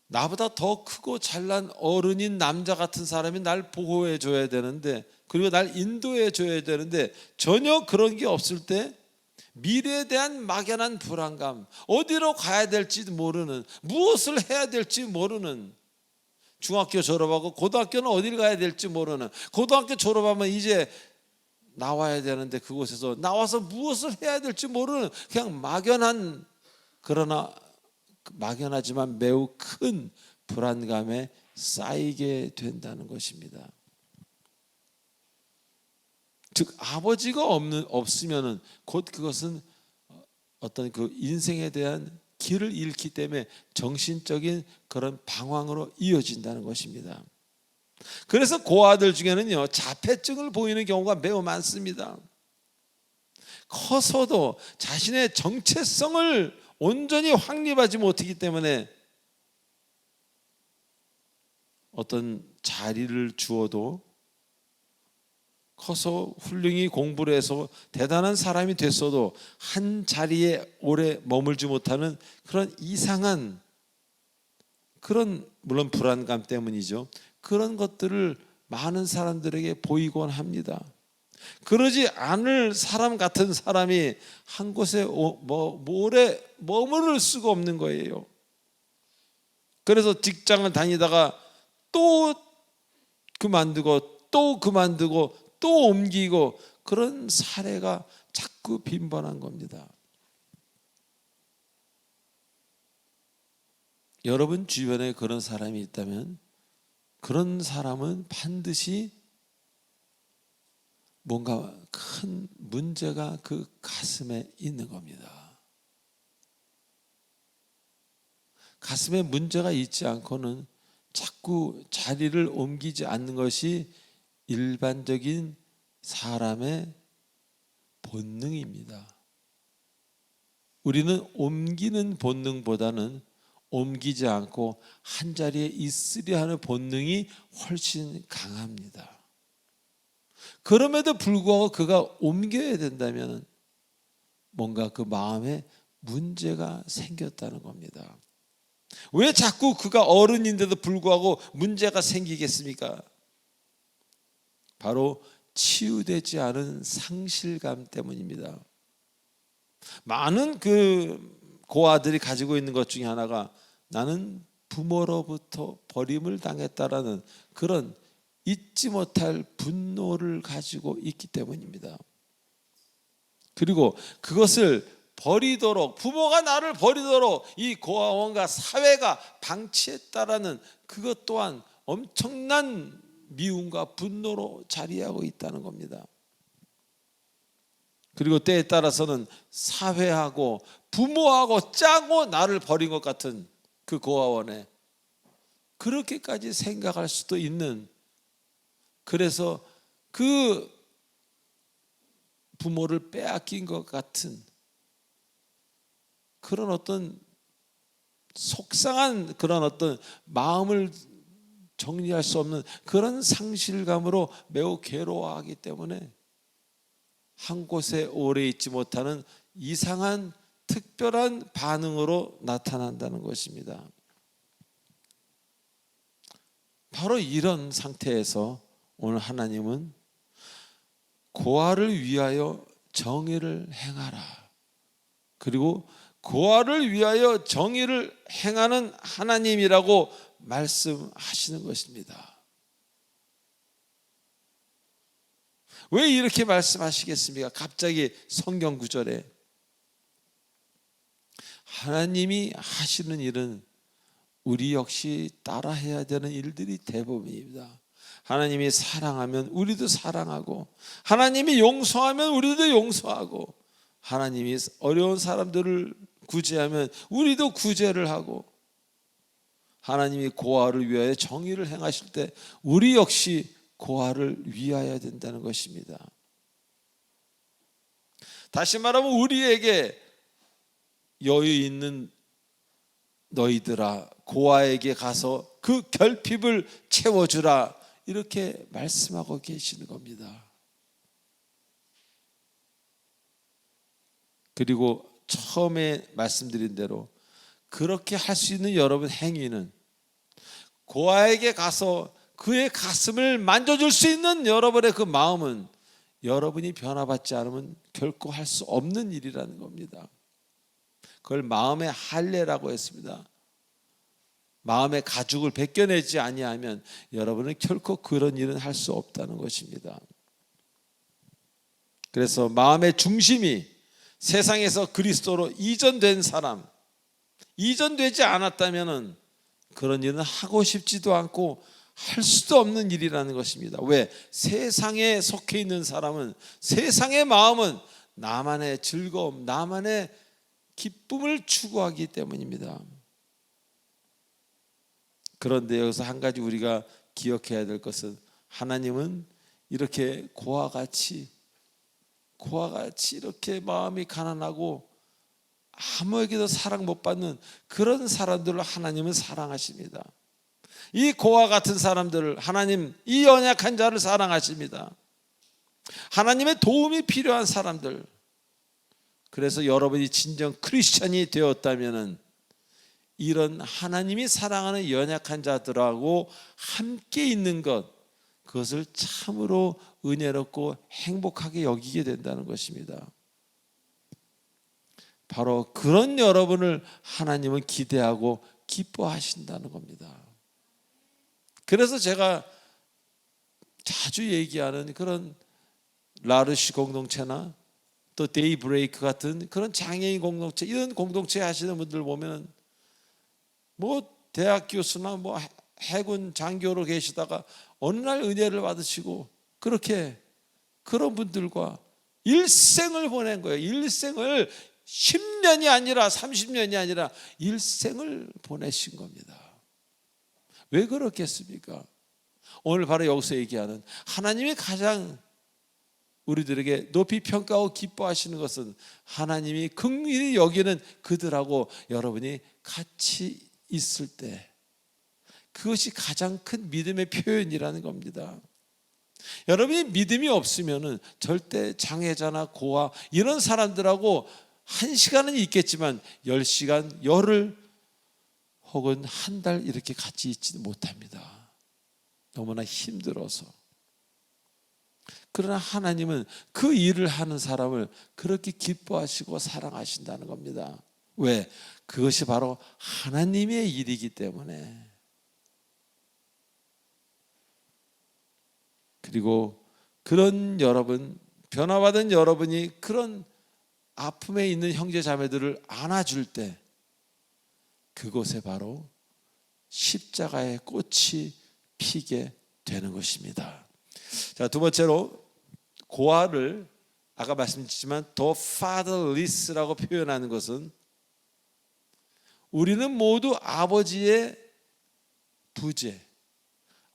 [SPEAKER 1] 나보다 더 크고 잘난 어른인 남자 같은 사람이 날 보호해 줘야 되는데, 그리고 날 인도해 줘야 되는데, 전혀 그런 게 없을 때 미래에 대한 막연한 불안감, 어디로 가야 될지 모르는, 무엇을 해야 될지 모르는, 중학교 졸업하고 고등학교는 어디를 가야 될지 모르는, 고등학교 졸업하면 이제 나와야 되는데 그곳에서 나와서 무엇을 해야 될지 모르는, 그냥 막연한, 그러나 막연하지만 매우 큰 불안감에 쌓이게 된다는 것입니다. 즉 아버지가 없으면은 곧 그것은 어떤 그 인생에 대한 길을 잃기 때문에 정신적인 그런 방황으로 이어진다는 것입니다. 그래서 고아들 중에는요, 자폐증을 보이는 경우가 매우 많습니다. 커서도 자신의 정체성을 온전히 확립하지 못하기 때문에 어떤 자리를 주어도, 커서 훌륭히 공부를 해서 대단한 사람이 됐어도 한 자리에 오래 머물지 못하는 그런 이상한, 그런, 물론 불안감 때문이죠, 그런 것들을 많은 사람들에게 보이곤 합니다. 그러지 않을 사람 같은 사람이 한 곳에 오래 머무를 수가 없는 거예요. 그래서 직장을 다니다가 또 그만두고 또 옮기고 그런 사례가 자꾸 빈번한 겁니다. 여러분 주변에 그런 사람이 있다면 그런 사람은 반드시 뭔가 큰 문제가 그 가슴에 있는 겁니다. 가슴에 문제가 있지 않고는 자꾸 자리를 옮기지 않는 것이 일반적인 사람의 본능입니다. 우리는 옮기는 본능보다는 옮기지 않고 한자리에 있으려 하는 본능이 훨씬 강합니다. 그럼에도 불구하고 그가 옮겨야 된다면 뭔가 그 마음에 문제가 생겼다는 겁니다. 왜 자꾸 그가 어른인데도 불구하고 문제가 생기겠습니까? 바로 치유되지 않은 상실감 때문입니다. 많은 그 고아들이 가지고 있는 것 중에 하나가 나는 부모로부터 버림을 당했다라는 그런 잊지 못할 분노를 가지고 있기 때문입니다. 그리고 그것을 버리도록, 부모가 나를 버리도록 이 고아원과 사회가 방치했다라는 그것 또한 엄청난 미움과 분노로 자리하고 있다는 겁니다. 그리고 때에 따라서는 사회하고 부모하고 짜고 나를 버린 것 같은 그 고아원에 그렇게까지 생각할 수도 있는, 그래서 그 부모를 빼앗긴 것 같은 그런 어떤 속상한 그런 어떤 마음을 정리할 수 없는 그런 상실감으로 매우 괴로워하기 때문에 한 곳에 오래 있지 못하는 이상한 특별한 반응으로 나타난다는 것입니다. 바로 이런 상태에서 오늘 하나님은 고아를 위하여 정의를 행하라. 그리고 고아를 위하여 정의를 행하는 하나님이라고 말씀하시는 것입니다. 왜 이렇게 말씀하시겠습니까? 갑자기 성경 구절에 하나님이 하시는 일은 우리 역시 따라해야 되는 일들이 대부분입니다. 하나님이 사랑하면 우리도 사랑하고, 하나님이 용서하면 우리도 용서하고, 하나님이 어려운 사람들을 구제하면 우리도 구제를 하고, 하나님이 고아를 위하여 정의를 행하실 때 우리 역시 고아를 위하여야 된다는 것입니다. 다시 말하면 우리에게 여유 있는 너희들아 고아에게 가서 그 결핍을 채워주라, 이렇게 말씀하고 계시는 겁니다. 그리고 처음에 말씀드린 대로 그렇게 할 수 있는 여러분 행위는, 고아에게 가서 그의 가슴을 만져줄 수 있는 여러분의 그 마음은 여러분이 변화받지 않으면 결코 할 수 없는 일이라는 겁니다. 그걸 마음의 할례라고 했습니다. 마음의 가죽을 벗겨내지 아니하면 여러분은 결코 그런 일은 할 수 없다는 것입니다. 그래서 마음의 중심이 세상에서 그리스도로 이전된 사람, 이전되지 않았다면 그런 일은 하고 싶지도 않고 할 수도 없는 일이라는 것입니다. 왜? 세상에 속해 있는 사람은, 세상의 마음은 나만의 즐거움, 나만의 기쁨을 추구하기 때문입니다. 그런데 여기서 한 가지 우리가 기억해야 될 것은, 하나님은 이렇게 고아와 같이 이렇게 마음이 가난하고 아무에게도 사랑 못 받는 그런 사람들을 하나님은 사랑하십니다. 이 고아 같은 사람들을 하나님, 이 연약한 자를 사랑하십니다. 하나님의 도움이 필요한 사람들. 그래서 여러분이 진정 크리스찬이 되었다면 이런 하나님이 사랑하는 연약한 자들하고 함께 있는 것, 그것을 참으로 은혜롭고 행복하게 여기게 된다는 것입니다. 바로 그런 여러분을 하나님은 기대하고 기뻐하신다는 겁니다. 그래서 제가 자주 얘기하는 그런 라르시 공동체나 또 데이브레이크 같은 그런 장애인 공동체, 이런 공동체 하시는 분들 보면은 뭐 대학 교수나 뭐 해군 장교로 계시다가 어느 날 은혜를 받으시고 그렇게 그런 분들과 일생을 보낸 거예요. 일생을 10년이 아니라 30년이 아니라 일생을 보내신 겁니다. 왜 그렇겠습니까? 오늘 바로 여기서 얘기하는 하나님이 가장 우리들에게 높이 평가하고 기뻐하시는 것은 하나님이 긍휼히 여기는 그들하고 여러분이 같이 있을 때, 그것이 가장 큰 믿음의 표현이라는 겁니다. 여러분이 믿음이 없으면 절대 장애자나 고아 이런 사람들하고 1시간은 있겠지만 10시간, 열흘 혹은 한 달 이렇게 같이 있지는 못합니다. 너무나 힘들어서. 그러나 하나님은 그 일을 하는 사람을 그렇게 기뻐하시고 사랑하신다는 겁니다. 왜? 그것이 바로 하나님의 일이기 때문에. 그리고 그런 여러분, 변화받은 여러분이 그런 아픔에 있는 형제 자매들을 안아줄 때 그곳에 바로 십자가의 꽃이 피게 되는 것입니다. 자, 두 번째로 고아를 아까 말씀드렸지만 더 fatherless라고 표현하는 것은 우리는 모두 아버지의 부재,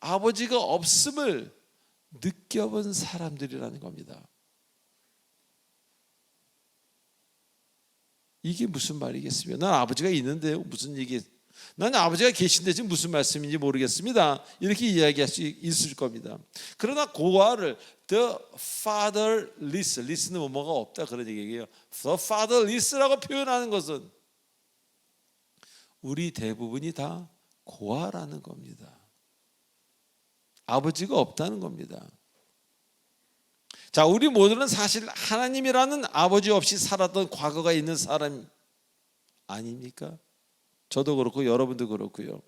[SPEAKER 1] 아버지가 없음을 느껴본 사람들이라는 겁니다. 이게 무슨 말이겠습니까? 난 아버지가 있는데요. 무슨 얘기? 난 아버지가 계신데 지금 무슨 말씀인지 모르겠습니다. 이렇게 이야기할 수 있을 겁니다. 그러나 고아를 the fatherless, less는 뭐가 없다 그런 얘기예요. the fatherless라고 표현하는 것은 우리 대부분이 다 고아라는 겁니다. 아버지가 없다는 겁니다. 자, 우리 모두는 사실 하나님이라는 아버지 없이 살았던 과거가 있는 사람 아닙니까? 저도 그렇고 여러분도 그렇고요.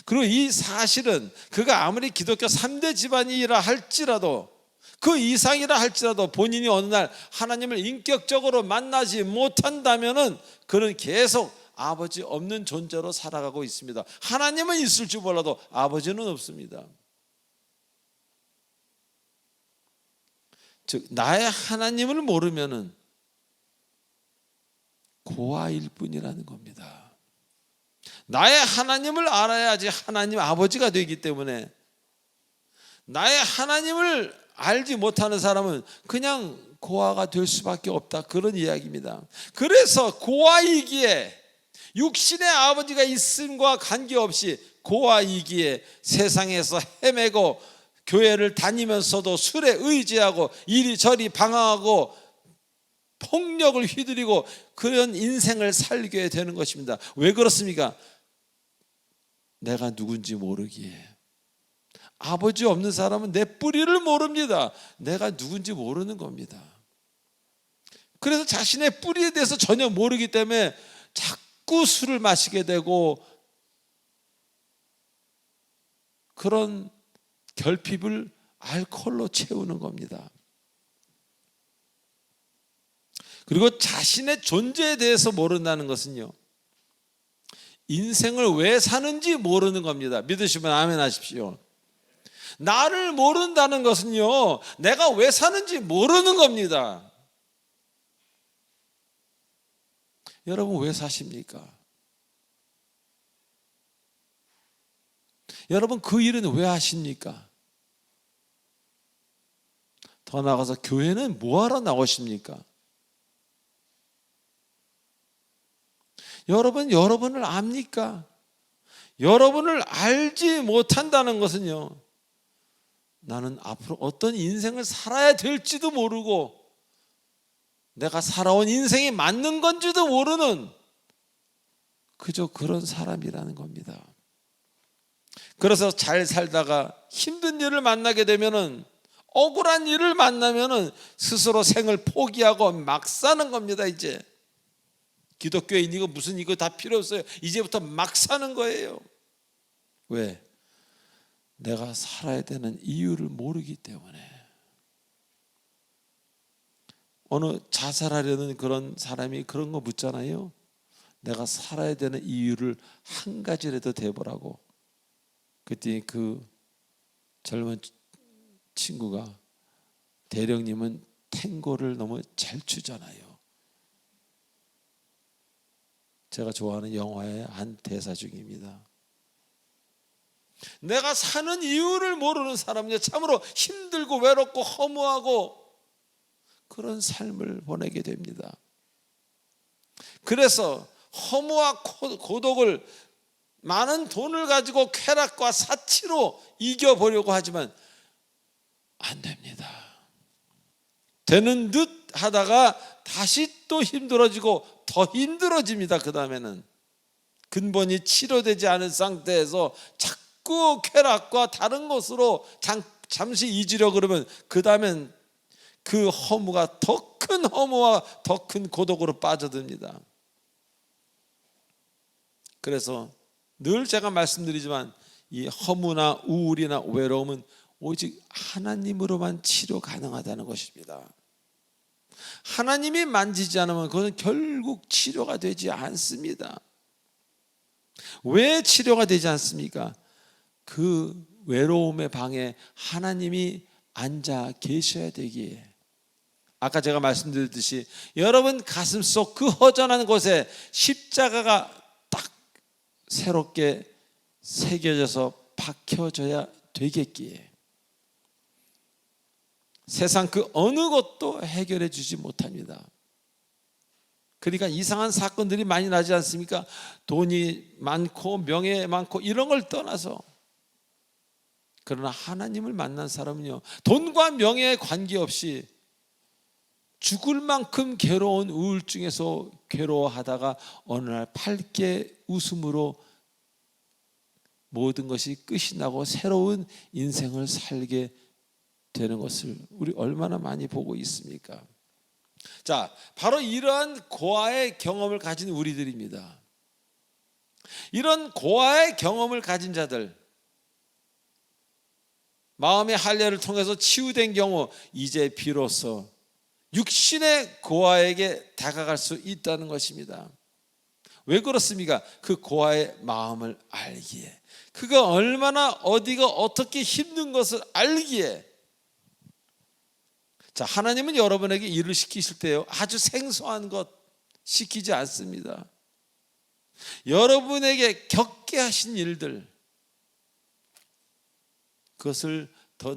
[SPEAKER 1] 그리고 이 사실은 그가 아무리 기독교 3대 집안이라 할지라도 그 이상이라 할지라도 본인이 어느 날 하나님을 인격적으로 만나지 못한다면은 그는 계속 아버지 없는 존재로 살아가고 있습니다. 하나님은 있을 줄 몰라도 아버지는 없습니다. 즉 나의 하나님을 모르면은 고아일 뿐이라는 겁니다. 나의 하나님을 알아야지 하나님 아버지가 되기 때문에 나의 하나님을 알지 못하는 사람은 그냥 고아가 될 수밖에 없다, 그런 이야기입니다. 그래서 고아이기에 육신의 아버지가 있음과 관계없이 고아이기에 세상에서 헤매고 교회를 다니면서도 술에 의지하고 이리저리 방황하고 폭력을 휘두르고 그런 인생을 살게 되는 것입니다. 왜 그렇습니까? 내가 누군지 모르기에. 아버지 없는 사람은 내 뿌리를 모릅니다. 내가 누군지 모르는 겁니다. 그래서 자신의 뿌리에 대해서 전혀 모르기 때문에 자꾸 술을 마시게 되고 그런 결핍을 알코올로 채우는 겁니다. 그리고 자신의 존재에 대해서 모른다는 것은요, 인생을 왜 사는지 모르는 겁니다. 믿으시면 아멘 하십시오. 나를 모른다는 것은요, 내가 왜 사는지 모르는 겁니다. 여러분 왜 사십니까? 여러분 그 일은 왜 하십니까? 더 나아가서 교회는 뭐하러 나오십니까? 여러분, 여러분을 압니까? 여러분을 알지 못한다는 것은요, 나는 앞으로 어떤 인생을 살아야 될지도 모르고 내가 살아온 인생이 맞는 건지도 모르는 그저 그런 사람이라는 겁니다. 그래서 잘 살다가 힘든 일을 만나게 되면은, 억울한 일을 만나면은 스스로 생을 포기하고 막 사는 겁니다. 이제 기독교인 이거 무슨 이거 다 필요 없어요. 이제부터 막 사는 거예요. 왜? 내가 살아야 되는 이유를 모르기 때문에. 어느 자살하려는 그런 사람이 그런 거 묻잖아요. 내가 살아야 되는 이유를 한 가지라도 대보라고. 그때 그 젊은 친구가 대령님은 탱고를 너무 잘 추잖아요. 제가 좋아하는 영화의 한 대사 중입니다. 내가 사는 이유를 모르는 사람은 참으로 힘들고 외롭고 허무하고 그런 삶을 보내게 됩니다. 그래서 허무와 고독을 많은 돈을 가지고 쾌락과 사치로 이겨보려고 하지만 안 됩니다. 되는 듯 하다가 다시 또 힘들어지고 더 힘들어집니다. 그 다음에는 근본이 치료되지 않은 상태에서 자꾸 쾌락과 다른 것으로 잠시 잊으려 그러면 그 다음엔 그 허무가 더 큰 허무와 더 큰 고독으로 빠져듭니다. 그래서 늘 제가 말씀드리지만 이 허무나 우울이나 외로움은 오직 하나님으로만 치료 가능하다는 것입니다. 하나님이 만지지 않으면 그것은 결국 치료가 되지 않습니다. 왜 치료가 되지 않습니까? 그 외로움의 방에 하나님이 앉아 계셔야 되기에. 아까 제가 말씀드렸듯이 여러분 가슴속 그 허전한 곳에 십자가가 딱 새롭게 새겨져서 박혀져야 되겠기에 세상 그 어느 것도 해결해 주지 못합니다. 그러니까 이상한 사건들이 많이 나지 않습니까? 돈이 많고 명예 많고 이런 걸 떠나서. 그러나 하나님을 만난 사람은요, 돈과 명예에 관계없이 죽을 만큼 괴로운 우울증에서 괴로워하다가 어느 날 밝게 웃음으로 모든 것이 끝이 나고 새로운 인생을 살게 되는 것을 우리 얼마나 많이 보고 있습니까? 자, 바로 이러한 고아의 경험을 가진 우리들입니다. 이런 고아의 경험을 가진 자들, 마음의 할례를 통해서 치유된 경우 이제 비로소 육신의 고아에게 다가갈 수 있다는 것입니다. 왜 그렇습니까? 그 고아의 마음을 알기에, 그가 얼마나 어디가 어떻게 힘든 것을 알기에. 자, 하나님은 여러분에게 일을 시키실 때요, 아주 생소한 것 시키지 않습니다. 여러분에게 겪게 하신 일들, 그것을 더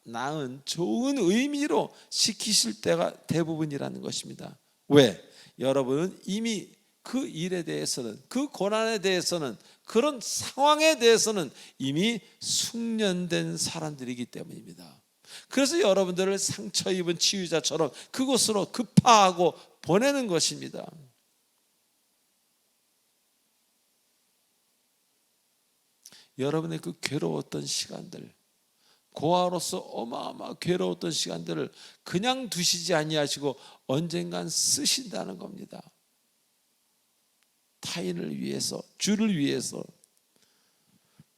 [SPEAKER 1] 나은 좋은 의미로 시키실 때가 대부분이라는 것입니다. 왜? 여러분은 이미 그 일에 대해서는, 그 고난에 대해서는, 그런 상황에 대해서는 이미 숙련된 사람들이기 때문입니다. 그래서 여러분들을 상처 입은 치유자처럼 그곳으로 급파하고 보내는 것입니다. 여러분의 그 괴로웠던 시간들, 고아로서 어마어마 괴로웠던 시간들을 그냥 두시지 아니하시고 언젠간 쓰신다는 겁니다. 타인을 위해서, 주를 위해서.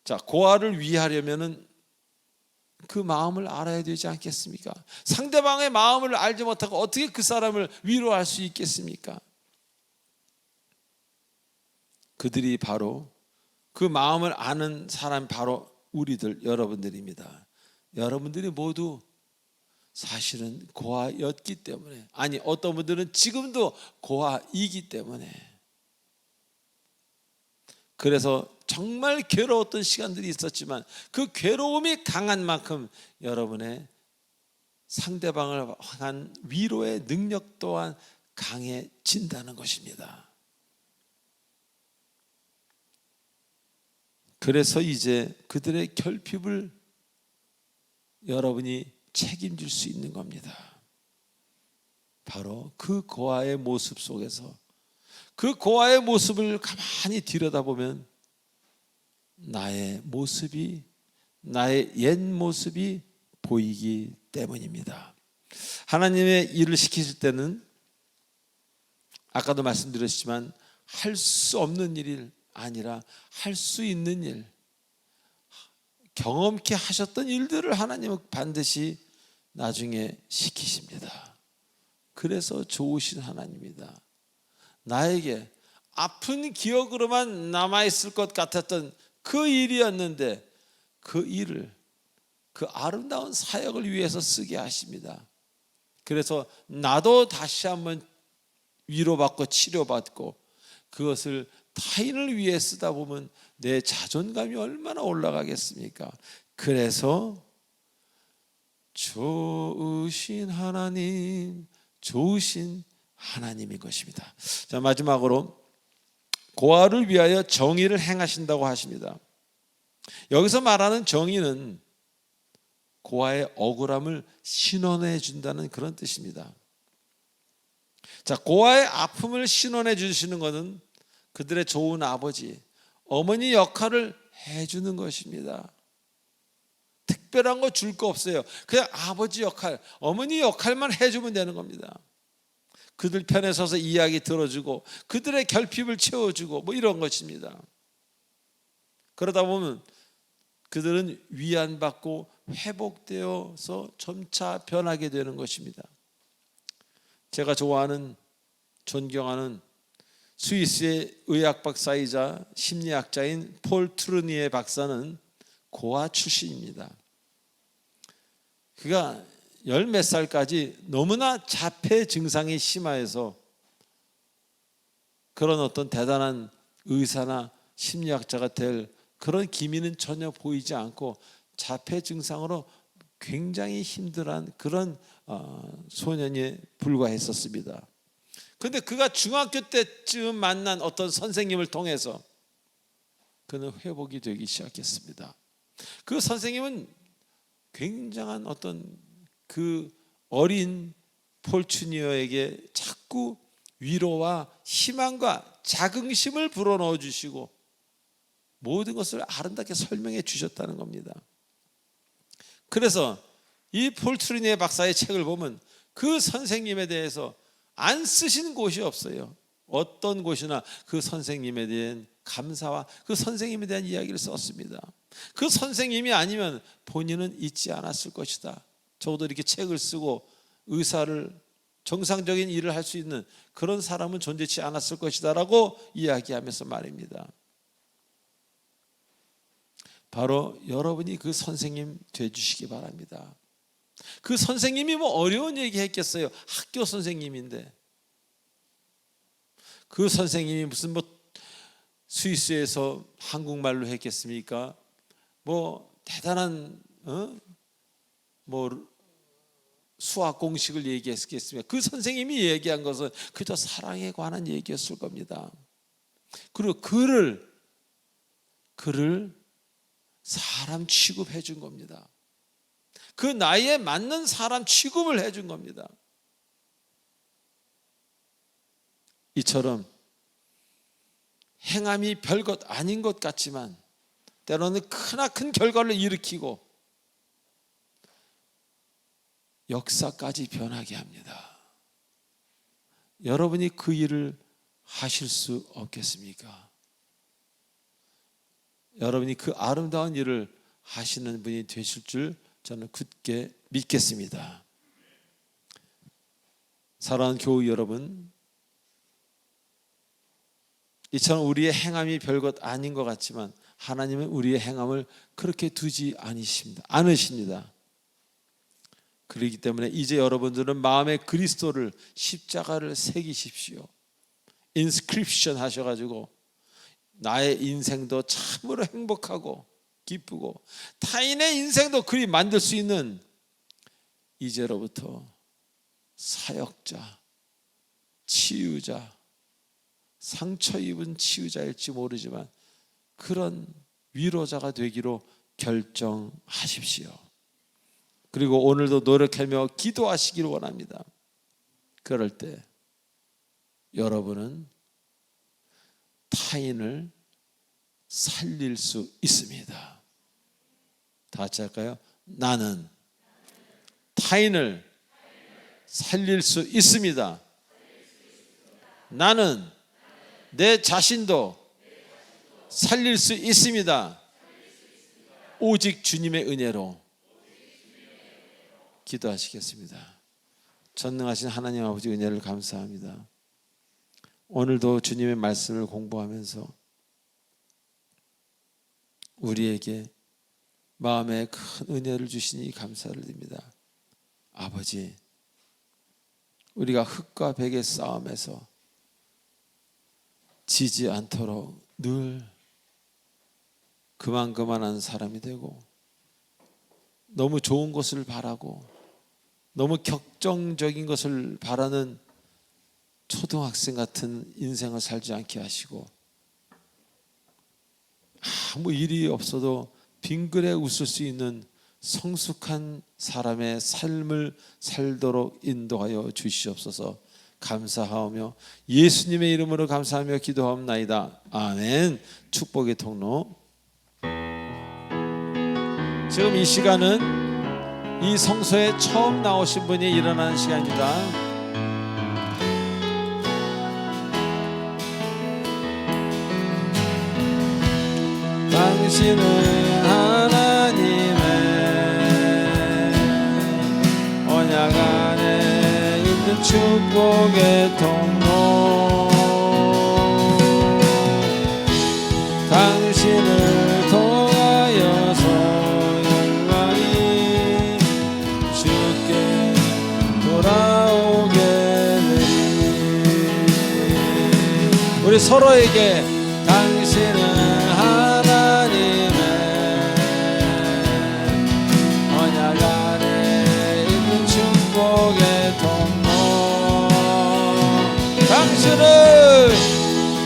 [SPEAKER 1] 자, 고아를 위하려면은 그 마음을 알아야 되지 않겠습니까? 상대방의 마음을 알지 못하고 어떻게 그 사람을 위로할 수 있겠습니까? 그들이 바로 그 마음을 아는 사람, 바로 우리들, 여러분들입니다. 여러분들이 모두 사실은 고아였기 때문에, 아니 어떤 분들은 지금도 고아이기 때문에, 그래서 정말 괴로웠던 시간들이 있었지만 그 괴로움이 강한 만큼 여러분의 상대방을 향한 위로의 능력 또한 강해진다는 것입니다. 그래서 이제 그들의 결핍을 여러분이 책임질 수 있는 겁니다. 바로 그 고아의 모습 속에서, 그 고아의 모습을 가만히 들여다보면 나의 모습이, 나의 옛 모습이 보이기 때문입니다. 하나님의 일을 시키실 때는 아까도 말씀드렸지만 할 수 없는 일이 아니라 할 수 있는 일, 경험케 하셨던 일들을 하나님은 반드시 나중에 시키십니다. 그래서 좋으신 하나님이다. 나에게 아픈 기억으로만 남아있을 것 같았던 그 일이었는데 그 일을, 그 아름다운 사역을 위해서 쓰게 하십니다. 그래서 나도 다시 한번 위로받고 치료받고 그것을 타인을 위해 쓰다 보면 내 자존감이 얼마나 올라가겠습니까? 그래서 좋으신 하나님, 좋으신 하나님인 것입니다. 자, 마지막으로 고아를 위하여 정의를 행하신다고 하십니다. 여기서 말하는 정의는 고아의 억울함을 신원해 준다는 그런 뜻입니다. 자, 고아의 아픔을 신원해 주시는 것은 그들의 좋은 아버지, 어머니 역할을 해주는 것입니다. 특별한 거 줄 거 없어요. 그냥 아버지 역할, 어머니 역할만 해주면 되는 겁니다. 그들 편에 서서 이야기 들어주고 그들의 결핍을 채워주고 뭐 이런 것입니다. 그러다 보면 그들은 위안받고 회복되어서 점차 변하게 되는 것입니다. 제가 좋아하는, 존경하는 스위스의 의학 박사이자 심리학자인 폴 트루니에 박사는 고아 출신입니다. 그가 10몇 살까지 너무나 자폐 증상이 심해서 그런 어떤 대단한 의사나 심리학자가 될 그런 기미는 전혀 보이지 않고 자폐 증상으로 굉장히 힘들어한 그런 소년에 불과했었습니다. 그런데 그가 중학교 때쯤 만난 어떤 선생님을 통해서 그는 회복이 되기 시작했습니다. 그 선생님은 굉장한 어떤 그 어린 폴추니어에게 자꾸 위로와 희망과 자긍심을 불어넣어 주시고 모든 것을 아름답게 설명해 주셨다는 겁니다. 그래서 이 폴트루니에 박사의 책을 보면 그 선생님에 대해서 안 쓰신 곳이 없어요. 어떤 곳이나 그 선생님에 대한 감사와 그 선생님에 대한 이야기를 썼습니다. 그 선생님이 아니면 본인은 있지 않았을 것이다. 적어도 이렇게 책을 쓰고 의사를 정상적인 일을 할 수 있는 그런 사람은 존재치 않았을 것이다 라고 이야기하면서 말입니다. 바로 여러분이 그 선생님 되주시기 바랍니다. 그 선생님이 뭐 어려운 얘기 했겠어요. 학교 선생님인데 그 선생님이 무슨 뭐 스위스에서 한국말로 했겠습니까? 뭐 대단한 뭐 수학 공식을 얘기했겠습니까? 그 선생님이 얘기한 것은 그저 사랑에 관한 얘기였을 겁니다. 그리고 그를 사람 취급해 준 겁니다. 그 나이에 맞는 사람 취급을 해 준 겁니다. 이처럼 행함이 별것 아닌 것 같지만 때로는 크나큰 결과를 일으키고 역사까지 변하게 합니다. 여러분이 그 일을 하실 수 없겠습니까? 여러분이 그 아름다운 일을 하시는 분이 되실 줄 저는 굳게 믿겠습니다. 사랑하는 교우 여러분, 이처럼 우리의 행함이 별것 아닌 것 같지만 하나님은 우리의 행함을 그렇게 두지 않으십니다. 그렇기 때문에 이제 여러분들은 마음에 그리스도를, 십자가를 새기십시오. 인스크립션 하셔가지고 나의 인생도 참으로 행복하고 기쁘고 타인의 인생도 그리 만들 수 있는 이제로부터 사역자, 치유자, 상처 입은 치유자일지 모르지만 그런 위로자가 되기로 결정하십시오. 그리고 오늘도 노력하며 기도하시기를 원합니다. 그럴 때 여러분은 타인을 살릴 수 있습니다. 다 같이 할까요? 나는 타인을 살릴 수 있습니다. 나는 내 자신도 살릴 수 있습니다. 오직 주님의 은혜로. 기도하시겠습니다. 전능하신 하나님 아버지 은혜를 감사합니다. 오늘도 주님의 말씀을 공부하면서 우리에게 마음에 큰 은혜를 주시니 감사를 드립니다. 아버지, 우리가 흙과 백의 싸움에서 지지 않도록 늘 그만한 사람이 되고 너무 좋은 것을 바라고 너무 격정적인 것을 바라는 초등학생 같은 인생을 살지 않게 하시고 아무 일이 없어도 빙그레 웃을 수 있는 성숙한 사람의 삶을 살도록 인도하여 주시옵소서. 감사하오며 예수님의 이름으로 감사하며 기도하옵나이다. 아멘. 축복의 통로. 지금 이 시간은 이 성소에 처음 나오신 분이 일어나는 시간입니다. 당신은 하나님의 언약 안에 있는 축복의 통로. 당신을 통하여서 영광이 주께 돌아오게 되리. 우리 서로에게 당신은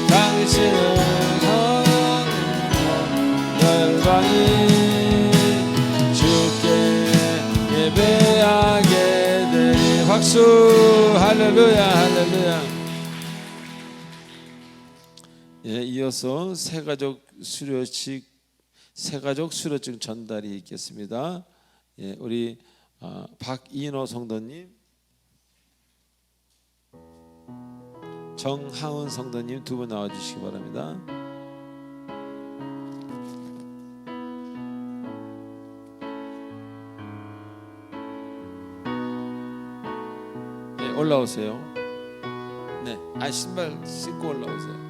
[SPEAKER 1] 당신을 열방이 주께 예배하게 되리. 박수. 할렐루야 할렐루야. 예, 이어서 새가족 수료증 전달이 있겠습니다. 예, 우리 박인호 성도님, 정하은 성도님 두 분 나와주시기 바랍니다. 네, 올라오세요. 네, 신발 신고 올라오세요.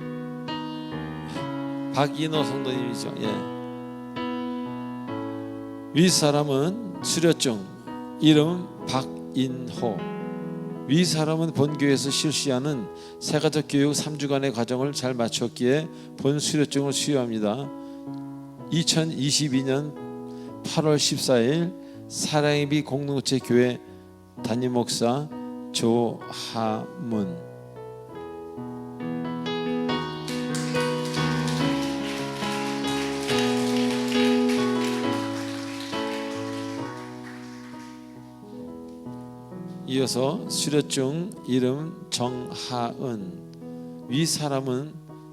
[SPEAKER 1] 박인호 성도님이죠. 예. 위 사람은 수료증, 이름 박인호. 위 사람은 본교회에서 실시하는 새가족 교육 3주간의 과정을 잘 마쳤기에 본 수료증을 수여합니다. 2022년 8월 14일 사랑의비 공동체 교회 담임 목사 조하문. 이어서 수료증 이름 정하은. 위 사람은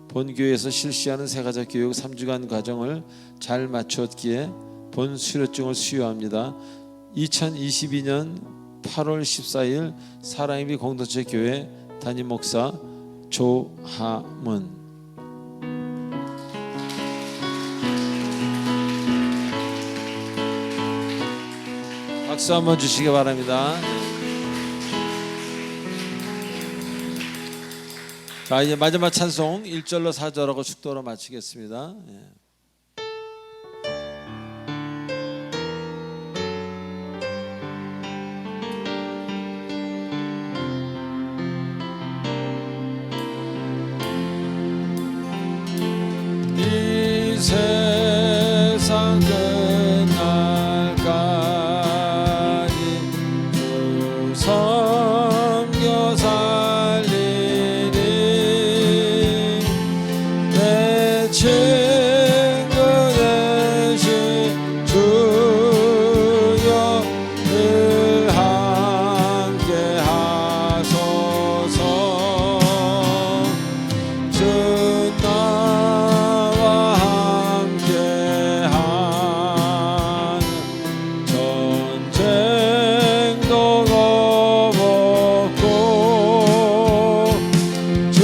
[SPEAKER 1] 본교회에서 실시하는 새가족 교육 3주간 과정을 잘 마쳤기에 본 수료증을 수여합니다. 2022년 8월 14일 사랑의비 공동체 교회 담임 목사 조하문. 박수 한번 주시기 바랍니다. 자, 이제 마지막 찬송 1절로 4절하고 축도로 마치겠습니다. 예. 이 세상 끝날까지 주 섬겨 살리니 내 친구 되신 주여 늘 함께 하소서. 주 나와 함께하는 전쟁도 겁없고 주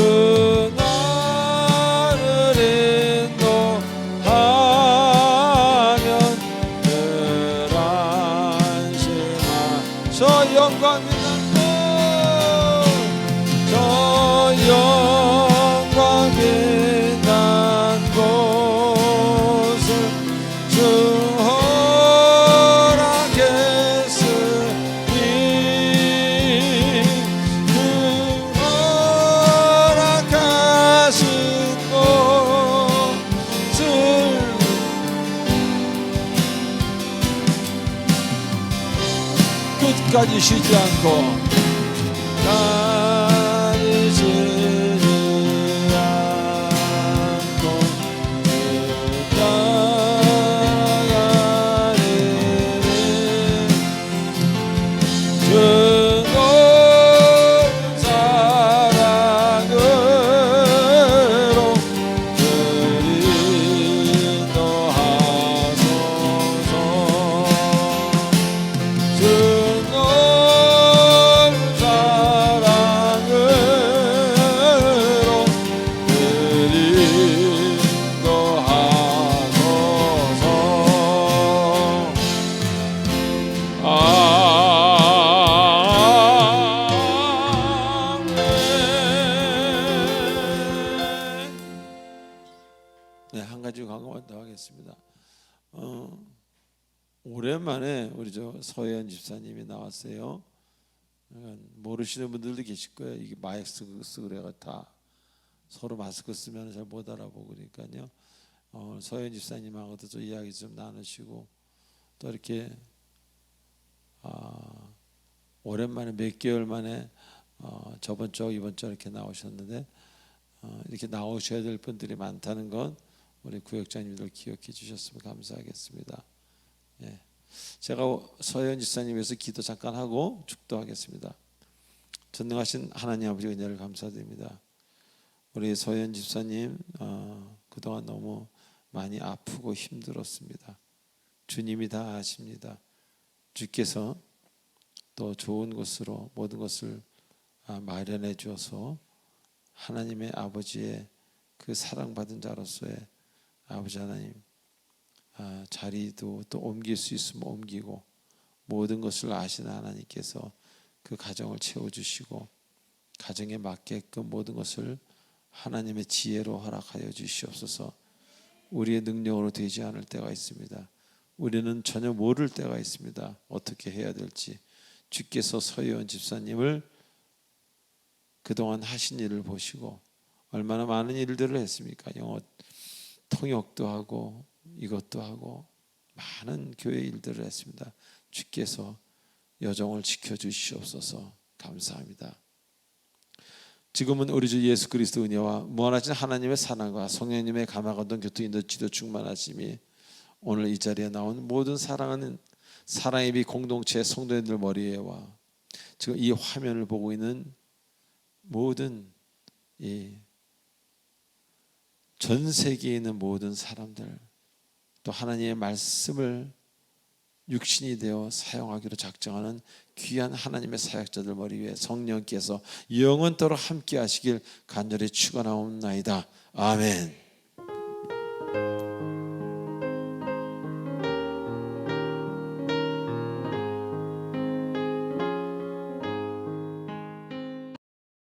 [SPEAKER 1] 나를 인도하면 늘 안심하소. 영광이 남고 끝까지 쉬지 않고 끝까지 쉬지 않고 뜨거운 사랑으로 인도하소서. 뜨거운 사랑으로 인도하소서. 네, 한 가지 광고만 더 하겠습니다. 오랜만에 우리 서혜연 집사님이 나왔어요. 모르시는 분들도 계실 거예요. 이게 마스크 쓰고 그래가 다 서로 마스크 쓰면 잘 못 알아보고 그러니까요. 서혜연 집사님하고도 좀 이야기 좀 나누시고 또 이렇게 오랜만에 몇 개월 만에 저번 주 이번 주 이렇게 나오셨는데 이렇게 나오셔야 될 분들이 많다는 건 우리 구역장님들 기억해 주셨으면 감사하겠습니다. 예. 제가 서현 지사님 위해서 기도 잠깐 하고 축도하겠습니다. 전능하신 하나님 아버지 은혜를 감사드립니다. 우리 서현 집사님 그동안 너무 많이 아프고 힘들었습니다. 주님이 다 아십니다. 주께서 또 좋은 곳으로 모든 것을 마련해 주어서 하나님의 아버지의 그 사랑받은 자로서의 아버지 하나님 자리도 또 옮길 수 있으면 옮기고 모든 것을 아시는 하나님께서 그 가정을 채워주시고 가정에 맞게끔 모든 것을 하나님의 지혜로 허락하여 주시옵소서. 우리의 능력으로 되지 않을 때가 있습니다. 우리는 전혀 모를 때가 있습니다. 어떻게 해야 될지. 주께서 서혜원 집사님을 그동안 하신 일을 보시고 얼마나 많은 일들을 했습니까? 영어 통역도 하고 이것도 하고 많은 교회 일들을 했습니다. 주께서 여정을 지켜주시옵소서. 감사합니다. 지금은 우리 주 예수 그리스도 은혜와 무한하신 하나님의 사랑과 성령님의 감화감동 교통 인도 지도 충만하심이 오늘 이 자리에 나온 모든 사랑하는 사랑의 빛 공동체 성도님들 머리에와 지금 이 화면을 보고 있는 모든 전 세계에 있는 모든 사람들 또 하나님의 말씀을 육신이 되어 사용하기로 작정하는 귀한 하나님의 사역자들 머리 위에 성령께서 영원토록 함께 하시길 간절히 축원하옵나이다. 아멘.